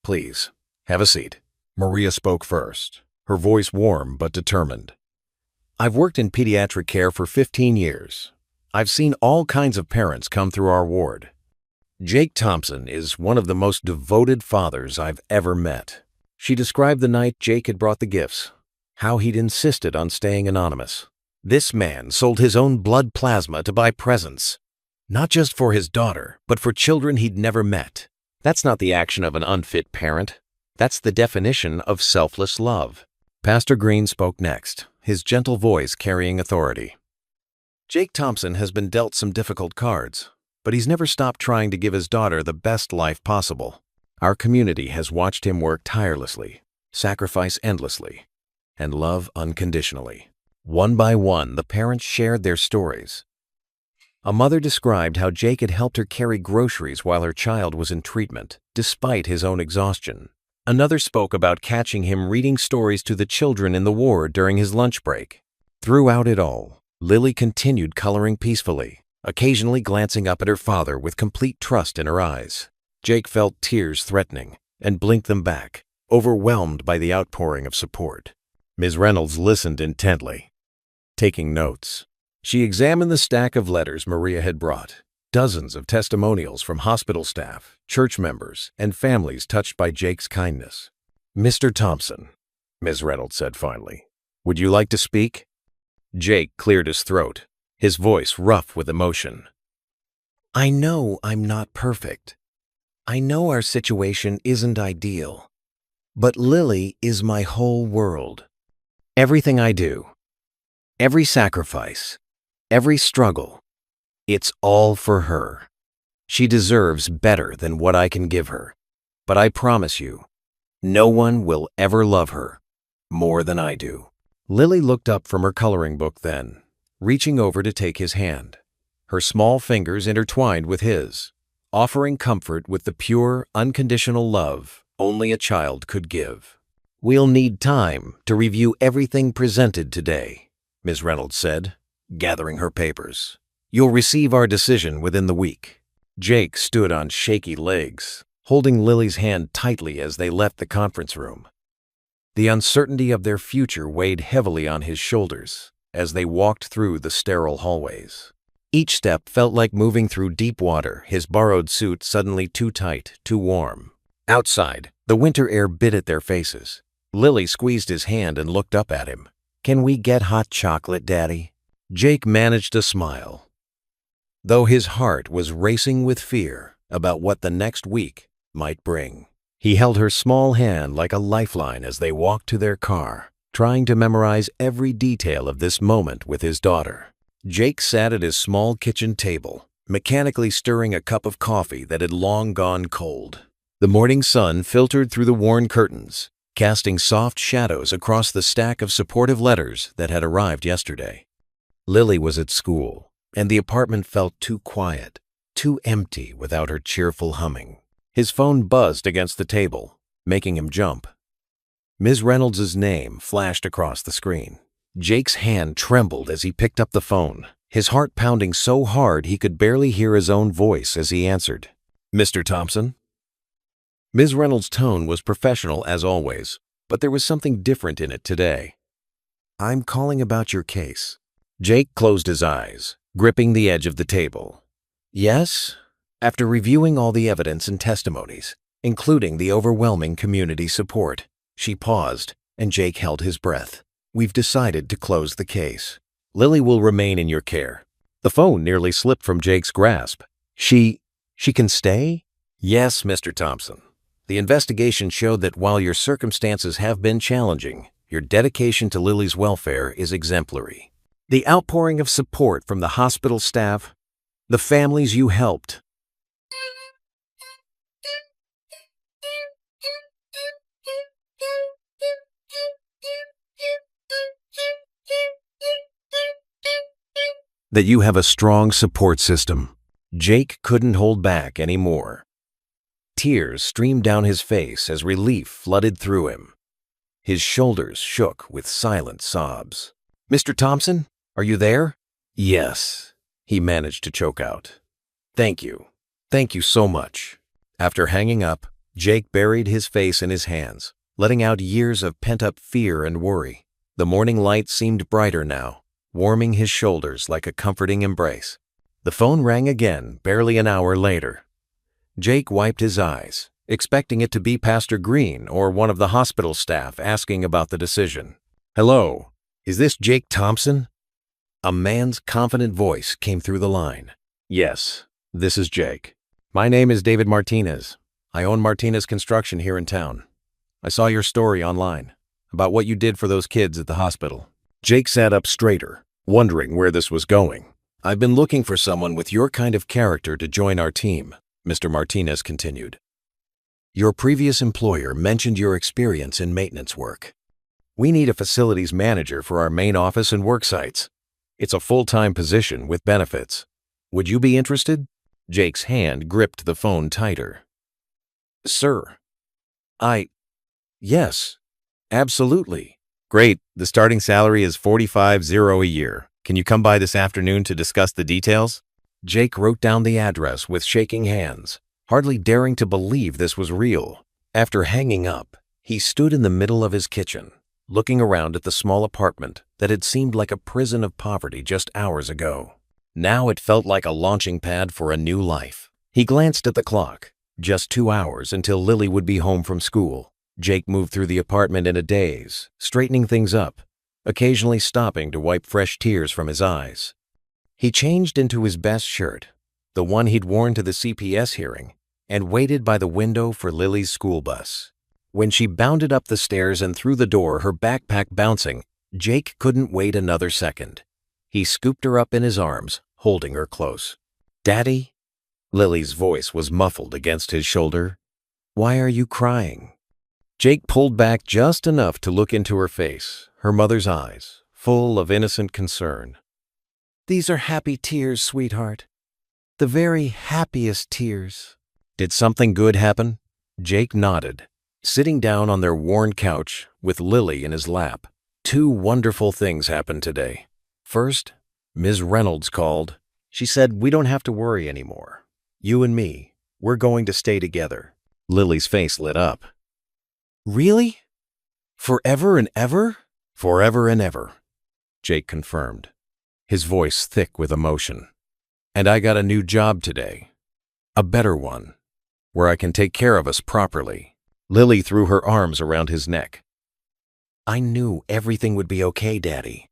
Please, have a seat. Maria spoke first, her voice warm but determined. I've worked in pediatric care for 15 years. I've seen all kinds of parents come through our ward. Jake Thompson is one of the most devoted fathers I've ever met. She described the night Jake had brought the gifts, how he'd insisted on staying anonymous. This man sold his own blood plasma to buy presents, not just for his daughter, but for children he'd never met. That's not the action of an unfit parent. That's the definition of selfless love. Pastor Green spoke next, his gentle voice carrying authority. Jake Thompson has been dealt some difficult cards, but he's never stopped trying to give his daughter the best life possible. Our community has watched him work tirelessly, sacrifice endlessly, and love unconditionally. One by one, the parents shared their stories. A mother described how Jake had helped her carry groceries while her child was in treatment, despite his own exhaustion. Another spoke about catching him reading stories to the children in the ward during his lunch break. Throughout it all, Lily continued coloring peacefully, occasionally glancing up at her father with complete trust in her eyes. Jake felt tears threatening and blinked them back, overwhelmed by the outpouring of support. Ms. Reynolds listened intently, taking notes. She examined the stack of letters Maria had brought, dozens of testimonials from hospital staff, church members, and families touched by Jake's kindness. "Mr. Thompson," Ms. Reynolds said finally, "would you like to speak?" Jake cleared his throat, his voice rough with emotion. "I know I'm not perfect. I know our situation isn't ideal. But Lily is my whole world. Everything I do, every sacrifice, every struggle, it's all for her. She deserves better than what I can give her. But I promise you, no one will ever love her more than I do." Lily looked up from her coloring book then, reaching over to take his hand. Her small fingers intertwined with his, offering comfort with the pure, unconditional love only a child could give. "We'll need time to review everything presented today," Ms. Reynolds said, gathering her papers. "You'll receive our decision within the week." Jake stood on shaky legs, holding Lily's hand tightly as they left the conference room. The uncertainty of their future weighed heavily on his shoulders as they walked through the sterile hallways. Each step felt like moving through deep water, his borrowed suit suddenly too tight, too warm. Outside, the winter air bit at their faces. Lily squeezed his hand and looked up at him. "Can we get hot chocolate, Daddy?" Jake managed a smile, though his heart was racing with fear about what the next week might bring. He held her small hand like a lifeline as they walked to their car, trying to memorize every detail of this moment with his daughter. Jake sat at his small kitchen table, mechanically stirring a cup of coffee that had long gone cold. The morning sun filtered through the worn curtains, casting soft shadows across the stack of supportive letters that had arrived yesterday. Lily was at school, and the apartment felt too quiet, too empty without her cheerful humming. His phone buzzed against the table, making him jump. Ms. Reynolds' name flashed across the screen. Jake's hand trembled as he picked up the phone, his heart pounding so hard he could barely hear his own voice as he answered. "Mr. Thompson?" Ms. Reynolds' tone was professional as always, but there was something different in it today. "I'm calling about your case." Jake closed his eyes, gripping the edge of the table. "Yes?" After reviewing all the evidence and testimonies, including the overwhelming community support, she paused, and Jake held his breath. "We've decided to close the case. Lily will remain in your care." The phone nearly slipped from Jake's grasp. She can stay?" "Yes, Mr. Thompson. The investigation showed that while your circumstances have been challenging, your dedication to Lily's welfare is exemplary. The outpouring of support from the hospital staff, the families you helped, that you have a strong support system." Jake couldn't hold back anymore. Tears streamed down his face as relief flooded through him. His shoulders shook with silent sobs. "Mr. Thompson, are you there?" "Yes," he managed to choke out. Thank you. Thank you so much." After hanging up, Jake buried his face in his hands, letting out years of pent-up fear and worry. The morning light seemed brighter now, warming his shoulders like a comforting embrace. The phone rang again barely an hour later. Jake wiped his eyes, expecting it to be Pastor Green or one of the hospital staff asking about the decision. "Hello, is this Jake Thompson?" A man's confident voice came through the line. "Yes, this is Jake. My name is David Martinez. I own Martinez Construction here in town. I saw your story online. about what you did for those kids at the hospital. Jake sat up straighter, wondering where this was going. I've been looking for someone with your kind of character to join our team, Mr. Martinez continued. Your previous employer mentioned your experience in maintenance work. We need a facilities manager for our main office and work sites. It's a full-time position with benefits. Would you be interested? Jake's hand gripped the phone tighter. Sir, yes, absolutely. Great, the starting salary is $45,000 a year. Can you come by this afternoon to discuss the details? Jake wrote down the address with shaking hands, hardly daring to believe this was real. After hanging up, he stood in the middle of his kitchen, looking around at the small apartment that had seemed like a prison of poverty just hours ago. Now it felt like a launching pad for a new life. He glanced at the clock. Just 2 hours until Lily would be home from school. Jake moved through the apartment in a daze, straightening things up, occasionally stopping to wipe fresh tears from his eyes. He changed into his best shirt, the one he'd worn to the CPS hearing, and waited by the window for Lily's school bus. When she bounded up the stairs and through the door, her backpack bouncing, Jake couldn't wait another second. He scooped her up in his arms, holding her close. Daddy? Lily's voice was muffled against his shoulder. Why are you crying? Jake pulled back just enough to look into her face, her mother's eyes, full of innocent concern. These are happy tears, sweetheart. The very happiest tears. Did something good happen? Jake nodded, sitting down on their worn couch with Lily in his lap. 2 wonderful things happened today. First, Ms. Reynolds called. She said, we don't have to worry anymore. You and me, we're going to stay together. Lily's face lit up. Really? Forever and ever? Forever and ever, Jake confirmed, his voice thick with emotion. And I got a new job today. A better one, where I can take care of us properly. Lily threw her arms around his neck. I knew everything would be okay, Daddy.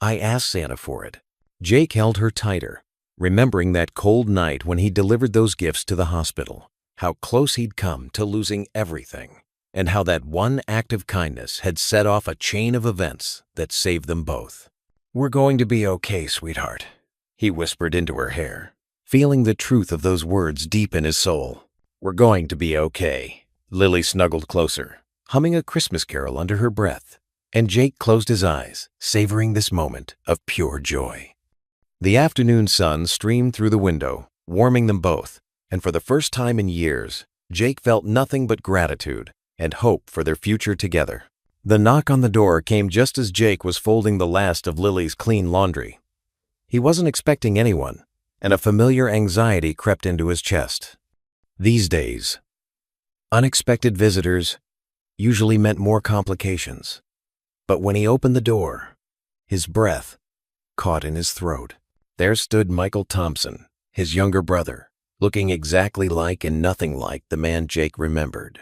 I asked Santa for it. Jake held her tighter, remembering that cold night when he delivered those gifts to the hospital, how close he'd come to losing everything, and how that one act of kindness had set off a chain of events that saved them both. We're going to be okay, sweetheart, he whispered into her hair, feeling the truth of those words deep in his soul. We're going to be okay. Lily snuggled closer, humming a Christmas carol under her breath, and Jake closed his eyes, savoring this moment of pure joy. The afternoon sun streamed through the window, warming them both, and for the first time in years, Jake felt nothing but gratitude and hope for their future together. The knock on the door came just as Jake was folding the last of Lily's clean laundry. He wasn't expecting anyone, and a familiar anxiety crept into his chest. These days, unexpected visitors usually meant more complications. But when he opened the door, his breath caught in his throat. There stood Michael Thompson, his younger brother, looking exactly like and nothing like the man Jake remembered.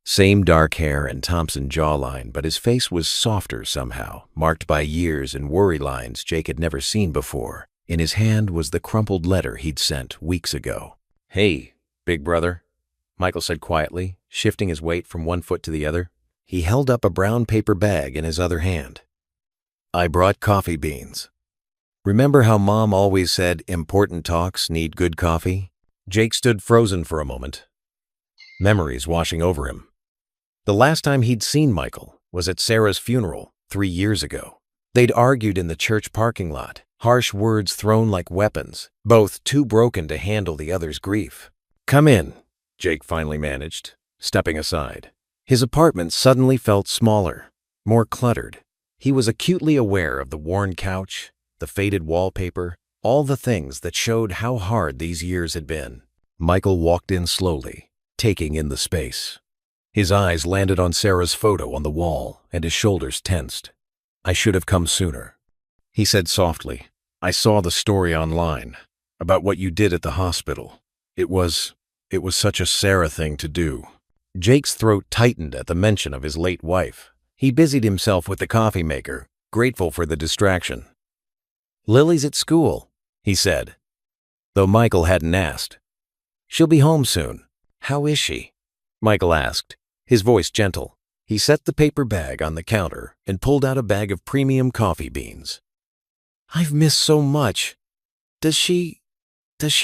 Same dark hair and Thompson jawline, but his face was softer somehow, marked by years and worry lines Jake had never seen before. In his hand was the crumpled letter he'd sent weeks ago. Hey, big brother, Michael said quietly, shifting his weight from one foot to the other. He held up a brown paper bag in his other hand. I brought coffee beans. Remember how Mom always said important talks need good coffee? Jake stood frozen for a moment, memories washing over him. The last time he'd seen Michael was at Sarah's funeral 3 years ago. They'd argued in the church parking lot, harsh words thrown like weapons, both too broken to handle the other's grief. Come in, Jake finally managed, stepping aside. His apartment suddenly felt smaller, more cluttered. He was acutely aware of the worn couch, the faded wallpaper, all the things that showed how hard these years had been. Michael walked in slowly, taking in the space. His eyes landed on Sarah's photo on the wall, and his shoulders tensed. I should have come sooner, he said softly. I saw the story online about what you did at the hospital. It was such a Sarah thing to do. Jake's throat tightened at the mention of his late wife. He busied himself with the coffee maker, grateful for the distraction. Lily's at school, he said, though Michael hadn't asked. She'll be home soon. How is she? Michael asked, his voice gentle. He set the paper bag on the counter and pulled out a bag of premium coffee beans. I've missed so much. Does she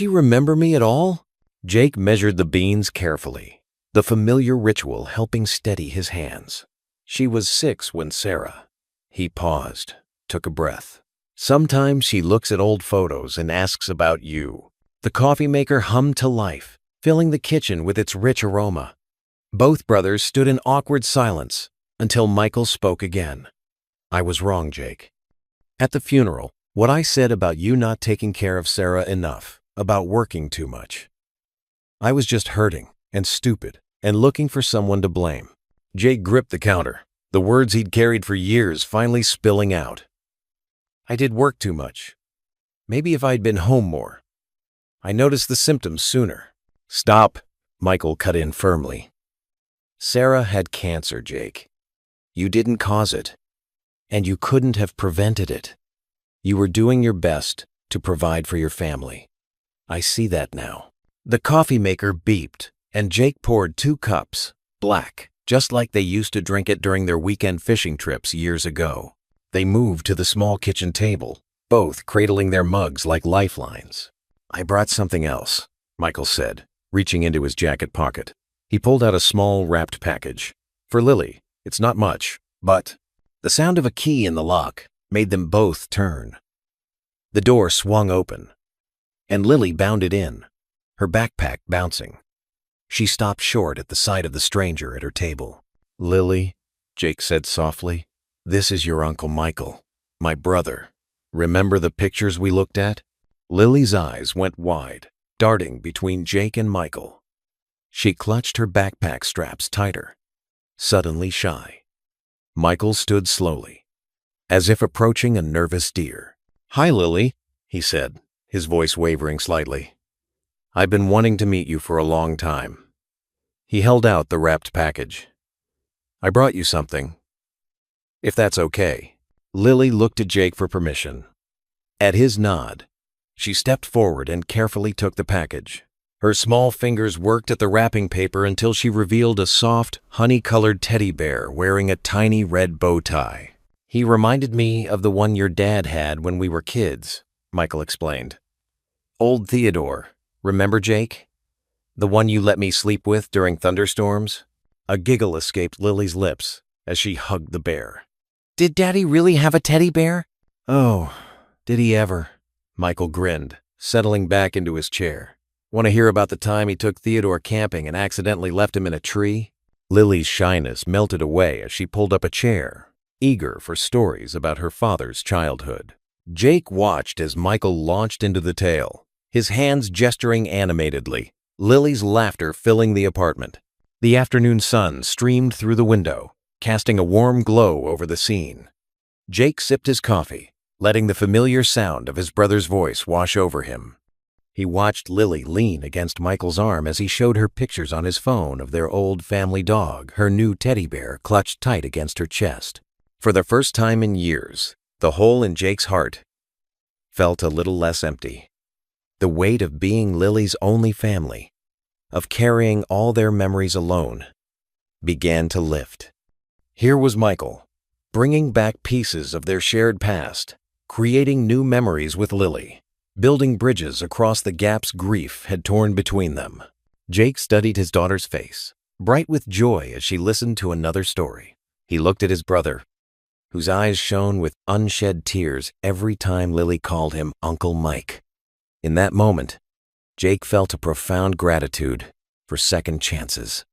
remember me at all? Jake measured the beans carefully, the familiar ritual helping steady his hands. She was 6 when Sarah. He paused, took a breath. Sometimes she looks at old photos and asks about you. The coffee maker hummed to life, filling the kitchen with its rich aroma. Both brothers stood in awkward silence until Michael spoke again. I was wrong, Jake. At the funeral, what I said about you not taking care of Sarah enough, about working too much. I was just hurting and stupid and looking for someone to blame. Jake gripped the counter, the words he'd carried for years finally spilling out. I did work too much. Maybe if I'd been home more. I noticed the symptoms sooner. Stop, Michael cut in firmly. Sarah had cancer, Jake. You didn't cause it, and you couldn't have prevented it. You were doing your best to provide for your family. I see that now. The coffee maker beeped, and Jake poured 2 cups, black, just like they used to drink it during their weekend fishing trips years ago. They moved to the small kitchen table, both cradling their mugs like lifelines. I brought something else, Michael said, reaching into his jacket pocket. He pulled out a small wrapped package. For Lily, it's not much, but the sound of a key in the lock made them both turn. The door swung open, and Lily bounded in, her backpack bouncing. She stopped short at the sight of the stranger at her table. Lily, Jake said softly, this is your Uncle Michael, my brother. Remember the pictures we looked at? Lily's eyes went wide, darting between Jake and Michael. She clutched her backpack straps tighter, suddenly shy. Michael stood slowly, as if approaching a nervous deer. Hi, Lily, he said, his voice wavering slightly. I've been wanting to meet you for a long time. He held out the wrapped package. I brought you something. If that's okay. Lily looked at Jake for permission. At his nod, she stepped forward and carefully took the package. Her small fingers worked at the wrapping paper until she revealed a soft, honey-colored teddy bear wearing a tiny red bow tie. He reminded me of the one your dad had when we were kids, Michael explained. Old Theodore, remember Jake? The one you let me sleep with during thunderstorms? A giggle escaped Lily's lips as she hugged the bear. Did Daddy really have a teddy bear? Oh, did he ever? Michael grinned, settling back into his chair. Want to hear about the time he took Theodore camping and accidentally left him in a tree? Lily's shyness melted away as she pulled up a chair, eager for stories about her father's childhood. Jake watched as Michael launched into the tale, his hands gesturing animatedly, Lily's laughter filling the apartment. The afternoon sun streamed through the window, casting a warm glow over the scene. Jake sipped his coffee, letting the familiar sound of his brother's voice wash over him. He watched Lily lean against Michael's arm as he showed her pictures on his phone of their old family dog, her new teddy bear clutched tight against her chest. For the first time in years, the hole in Jake's heart felt a little less empty. The weight of being Lily's only family, of carrying all their memories alone, began to lift. Here was Michael, bringing back pieces of their shared past, creating new memories with Lily, building bridges across the gaps grief had torn between them. Jake studied his daughter's face, bright with joy as she listened to another story. He looked at his brother, whose eyes shone with unshed tears every time Lily called him Uncle Mike. In that moment, Jake felt a profound gratitude for second chances,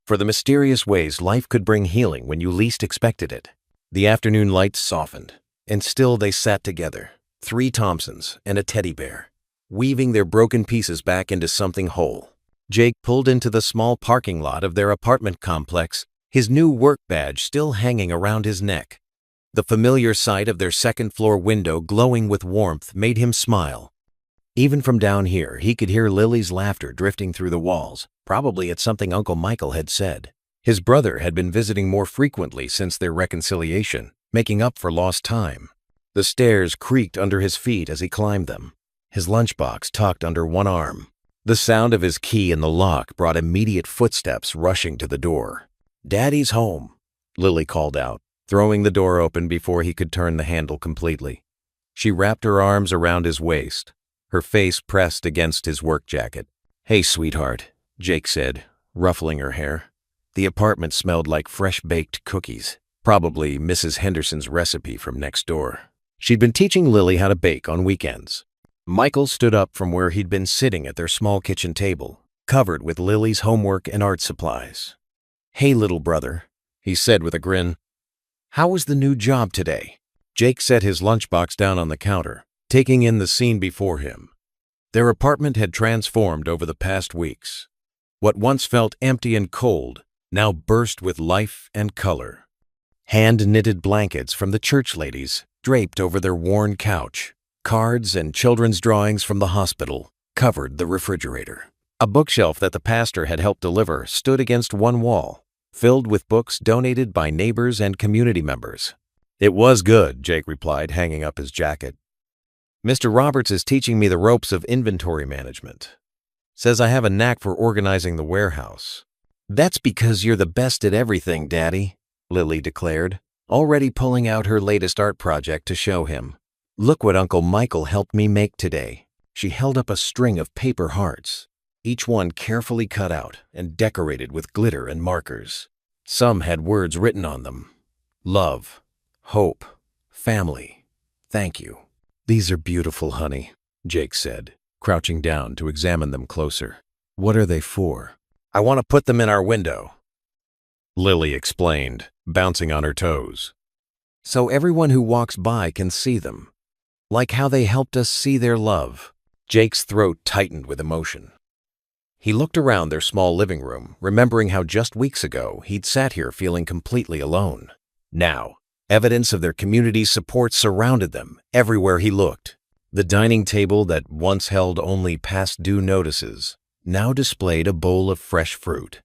for the mysterious ways life could bring healing when you least expected it. The afternoon light softened, and still they sat together, 3 Thompsons and a teddy bear, weaving their broken pieces back into something whole. Jake pulled into the small parking lot of their apartment complex, his new work badge still hanging around his neck. The familiar sight of their second-floor window glowing with warmth made him smile. Even from down here, he could hear Lily's laughter drifting through the walls, probably at something Uncle Michael had said. His brother had been visiting more frequently since their reconciliation, making up for lost time. The stairs creaked under his feet as he climbed them, his lunchbox tucked under one arm. The sound of his key in the lock brought immediate footsteps rushing to the door. Daddy's home, Lily called out, throwing the door open before he could turn the handle completely. She wrapped her arms around his waist, her face pressed against his work jacket. "Hey, sweetheart," Jake said, ruffling her hair. The apartment smelled like fresh-baked cookies, probably Mrs. Henderson's recipe from next door. She'd been teaching Lily how to bake on weekends. Michael stood up from where he'd been sitting at their small kitchen table, covered with Lily's homework and art supplies. "Hey, little brother," he said with a grin. "How was the new job today?" Jake set his lunchbox down on the counter, taking in the scene before him. Their apartment had transformed over the past weeks. What once felt empty and cold now burst with life and color. Hand-knitted blankets from the church ladies draped over their worn couch. Cards and children's drawings from the hospital covered the refrigerator. A bookshelf that the pastor had helped deliver stood against one wall, filled with books donated by neighbors and community members. "It was good," Jake replied, hanging up his jacket. "Mr. Roberts is teaching me the ropes of inventory management. Says I have a knack for organizing the warehouse." "That's because you're the best at everything, Daddy," Lily declared, already pulling out her latest art project to show him. "Look what Uncle Michael helped me make today." She held up a string of paper hearts, each one carefully cut out and decorated with glitter and markers. Some had words written on them: love, hope, family, thank you. "These are beautiful, honey," Jake said, crouching down to examine them closer. "What are they for?" "I want to put them in our window," Lily explained, bouncing on her toes. "So everyone who walks by can see them. Like how they helped us see their love." Jake's throat tightened with emotion. He looked around their small living room, remembering how just weeks ago he'd sat here feeling completely alone. Now, evidence of their community's support surrounded them everywhere he looked. The dining table that once held only past due notices now displayed a bowl of fresh fruit,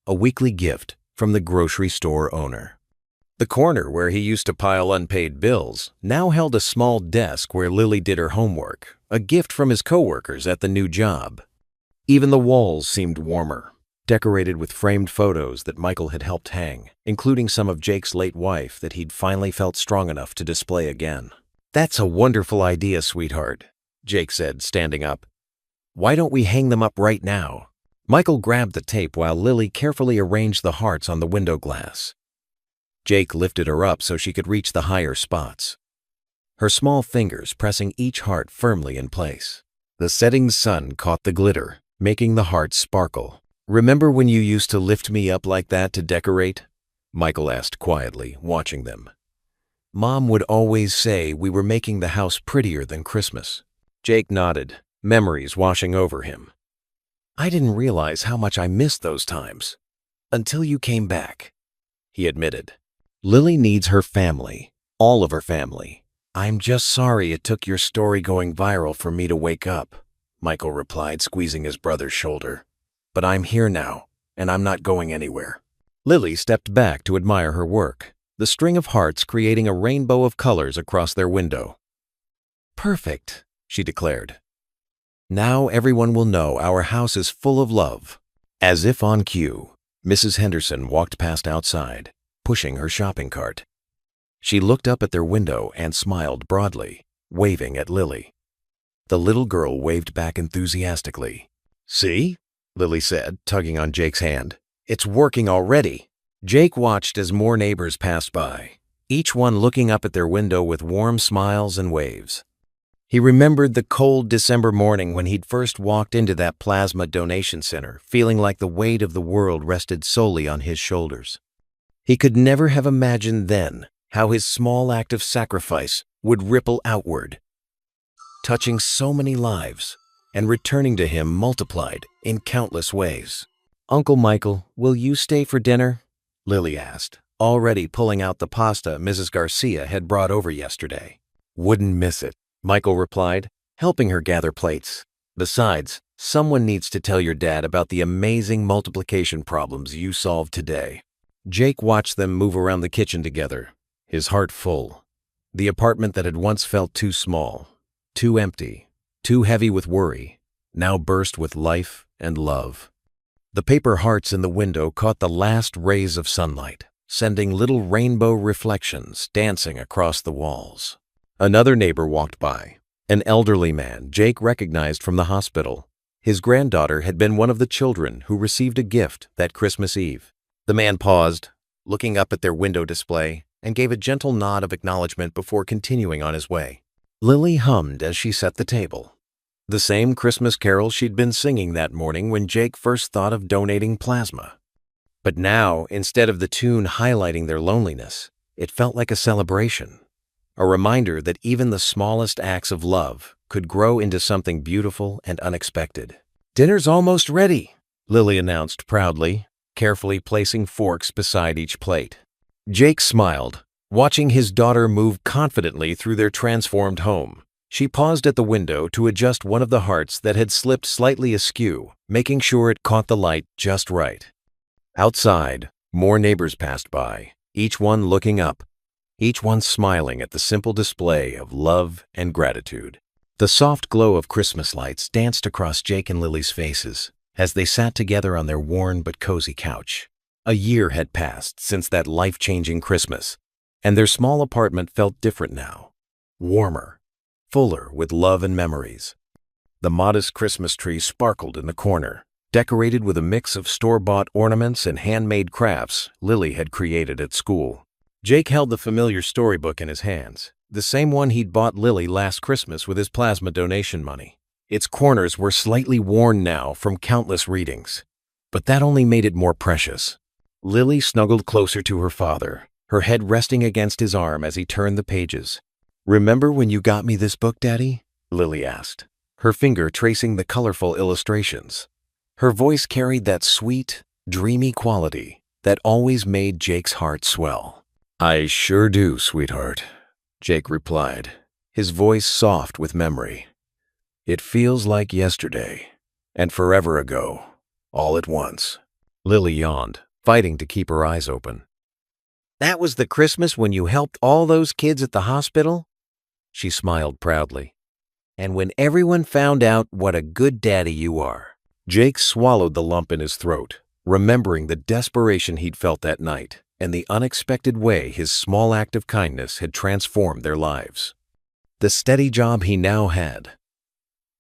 a weekly gift from the grocery store owner. The corner where he used to pile unpaid bills now held a small desk where Lily did her homework, a gift from his coworkers at the new job. Even the walls seemed warmer, decorated with framed photos that Michael had helped hang, including some of Jake's late wife that he'd finally felt strong enough to display again. "That's a wonderful idea, sweetheart," Jake said, standing up. "Why don't we hang them up right now?" Michael grabbed the tape while Lily carefully arranged the hearts on the window glass. Jake lifted her up so she could reach the higher spots, her small fingers pressing each heart firmly in place. The setting sun caught the glitter, making the hearts sparkle. "Remember when you used to lift me up like that to decorate?" Michael asked quietly, watching them. "Mom would always say we were making the house prettier than Christmas." Jake nodded, memories washing over him. "I didn't realize how much I missed those times until you came back," he admitted. "Lily needs her family, all of her family. I'm just sorry it took your story going viral for me to wake up," Michael replied, squeezing his brother's shoulder. "But I'm here now, and I'm not going anywhere." Lily stepped back to admire her work, the string of hearts creating a rainbow of colors across their window. "Perfect," she declared. "Now everyone will know our house is full of love." As if on cue, Mrs. Henderson walked past outside, pushing her shopping cart. She looked up at their window and smiled broadly, waving at Lily. The little girl waved back enthusiastically. "See?" Lily said, tugging on Jake's hand. "It's working already." Jake watched as more neighbors passed by, each one looking up at their window with warm smiles and waves. He remembered the cold December morning when he'd first walked into that plasma donation center, feeling like the weight of the world rested solely on his shoulders. He could never have imagined then how his small act of sacrifice would ripple outward, touching so many lives and returning to him multiplied in countless ways. "Uncle Michael, will you stay for dinner?" Lily asked, already pulling out the pasta Mrs. Garcia had brought over yesterday. "Wouldn't miss it," Michael replied, helping her gather plates. "Besides, someone needs to tell your dad about the amazing multiplication problems you solved today." Jake watched them move around the kitchen together, his heart full. The apartment that had once felt too small, too empty, too heavy with worry, now burst with life and love. The paper hearts in the window caught the last rays of sunlight, sending little rainbow reflections dancing across the walls. Another neighbor walked by, an elderly man Jake recognized from the hospital. His granddaughter had been one of the children who received a gift that Christmas Eve. The man paused, looking up at their window display, and gave a gentle nod of acknowledgement before continuing on his way. Lily hummed as she set the table. The same Christmas carol she'd been singing that morning when Jake first thought of donating plasma. But now, instead of the tune highlighting their loneliness, it felt like a celebration, a reminder that even the smallest acts of love could grow into something beautiful and unexpected. "Dinner's almost ready," Lily announced proudly, carefully placing forks beside each plate. Jake smiled, watching his daughter move confidently through their transformed home. She paused at the window to adjust one of the hearts that had slipped slightly askew, making sure it caught the light just right. Outside, more neighbors passed by, each one looking up, each one smiling at the simple display of love and gratitude. The soft glow of Christmas lights danced across Jake and Lily's faces as they sat together on their worn but cozy couch. A year had passed since that life-changing Christmas, and their small apartment felt different now, warmer, fuller with love and memories. The modest Christmas tree sparkled in the corner, decorated with a mix of store-bought ornaments and handmade crafts Lily had created at school. Jake held the familiar storybook in his hands, the same one he'd bought Lily last Christmas with his plasma donation money. Its corners were slightly worn now from countless readings, but that only made it more precious. Lily snuggled closer to her father, her head resting against his arm as he turned the pages. "Remember when you got me this book, Daddy?" Lily asked, her finger tracing the colorful illustrations. Her voice carried that sweet, dreamy quality that always made Jake's heart swell. "I sure do, sweetheart," Jake replied, his voice soft with memory. "It feels like yesterday, and forever ago, all at once." Lily yawned, fighting to keep her eyes open. "That was the Christmas when you helped all those kids at the hospital?" She smiled proudly. "And when everyone found out what a good daddy you are." Jake swallowed the lump in his throat, remembering the desperation he'd felt that night and the unexpected way his small act of kindness had transformed their lives. The steady job he now had,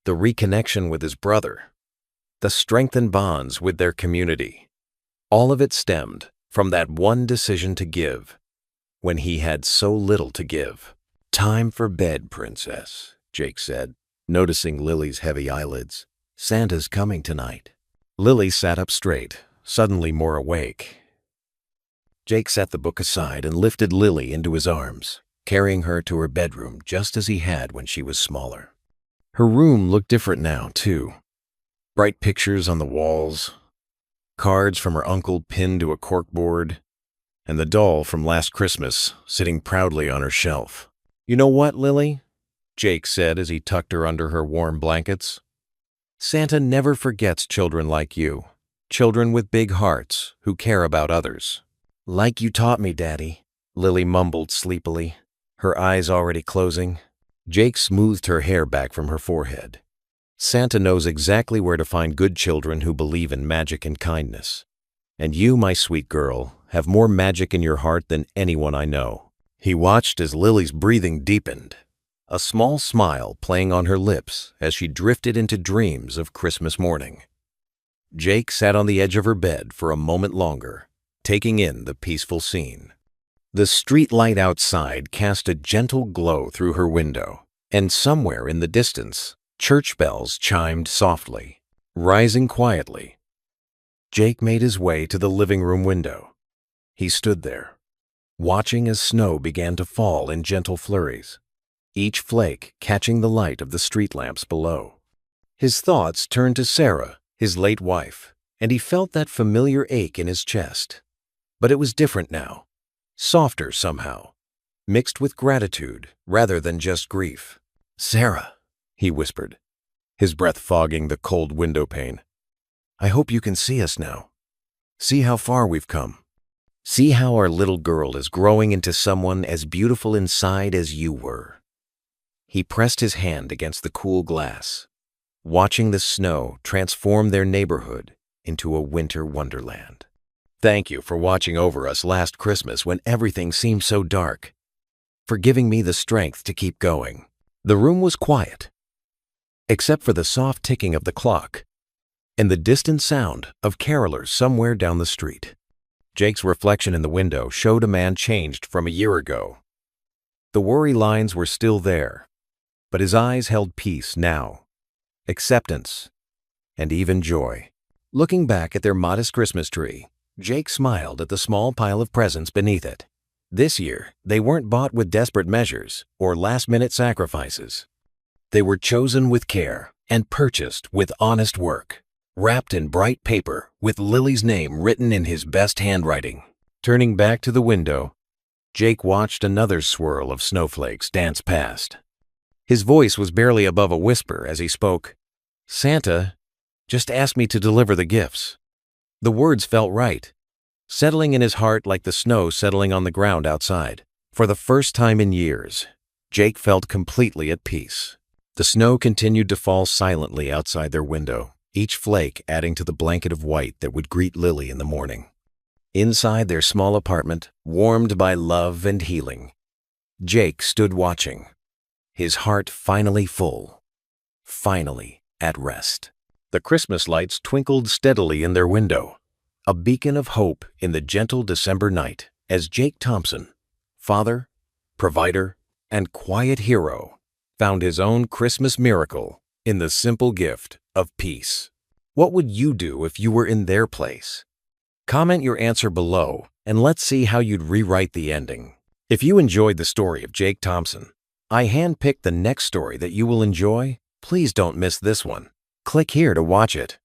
the reconnection with his brother, the strengthened bonds with their community, all of it stemmed from that one decision to give when he had so little to give. "Time for bed, princess," Jake said, noticing Lily's heavy eyelids. "Santa's coming tonight." Lily sat up straight, suddenly more awake. Jake set the book aside and lifted Lily into his arms, carrying her to her bedroom just as he had when she was smaller. Her room looked different now, too. Bright pictures on the walls, cards from her uncle pinned to a corkboard, and the doll from last Christmas sitting proudly on her shelf. "You know what, Lily?" Jake said as he tucked her under her warm blankets. "Santa never forgets children like you, children with big hearts who care about others." "Like you taught me, Daddy," Lily mumbled sleepily, her eyes already closing. Jake smoothed her hair back from her forehead. "Santa knows exactly where to find good children who believe in magic and kindness. And you, my sweet girl, have more magic in your heart than anyone I know." He watched as Lily's breathing deepened, a small smile playing on her lips as she drifted into dreams of Christmas morning. Jake sat on the edge of her bed for a moment longer, taking in the peaceful scene. The street light outside cast a gentle glow through her window, and somewhere in the distance, church bells chimed softly, rising quietly. Jake made his way to the living room window. He stood there, watching as snow began to fall in gentle flurries, each flake catching the light of the street lamps below. His thoughts turned to Sarah, his late wife, and he felt that familiar ache in his chest. But it was different now, softer somehow, mixed with gratitude rather than just grief. "Sarah," he whispered, his breath fogging the cold window pane. "I hope you can see us now. See how far we've come. See how our little girl is growing into someone as beautiful inside as you were." He pressed his hand against the cool glass, watching the snow transform their neighborhood into a winter wonderland. Thank you for watching over us last Christmas when everything seemed so dark, for giving me the strength to keep going. The room was quiet, except for the soft ticking of the clock and the distant sound of carolers somewhere down the street. Jake's reflection in the window showed a man changed from a year ago. The worry lines were still there, but his eyes held peace now, acceptance, and even joy. Looking back at their modest Christmas tree, Jake smiled at the small pile of presents beneath it. This year, they weren't bought with desperate measures or last-minute sacrifices. They were chosen with care and purchased with honest work, wrapped in bright paper with Lily's name written in his best handwriting. Turning back to the window, Jake watched another swirl of snowflakes dance past. His voice was barely above a whisper as he spoke. "Santa just asked me to deliver the gifts." The words felt right, settling in his heart like the snow settling on the ground outside. For the first time in years, Jake felt completely at peace. The snow continued to fall silently outside their window, each flake adding to the blanket of white that would greet Lily in the morning. Inside their small apartment, warmed by love and healing, Jake stood watching, his heart finally full, finally at rest. The Christmas lights twinkled steadily in their window, a beacon of hope in the gentle December night as Jake Thompson, father, provider, and quiet hero, found his own Christmas miracle in the simple gift of peace. What would you do if you were in their place? Comment your answer below and let's see how you'd rewrite the ending. If you enjoyed the story of Jake Thompson, I handpicked the next story that you will enjoy. Please don't miss this one. Click here to watch it.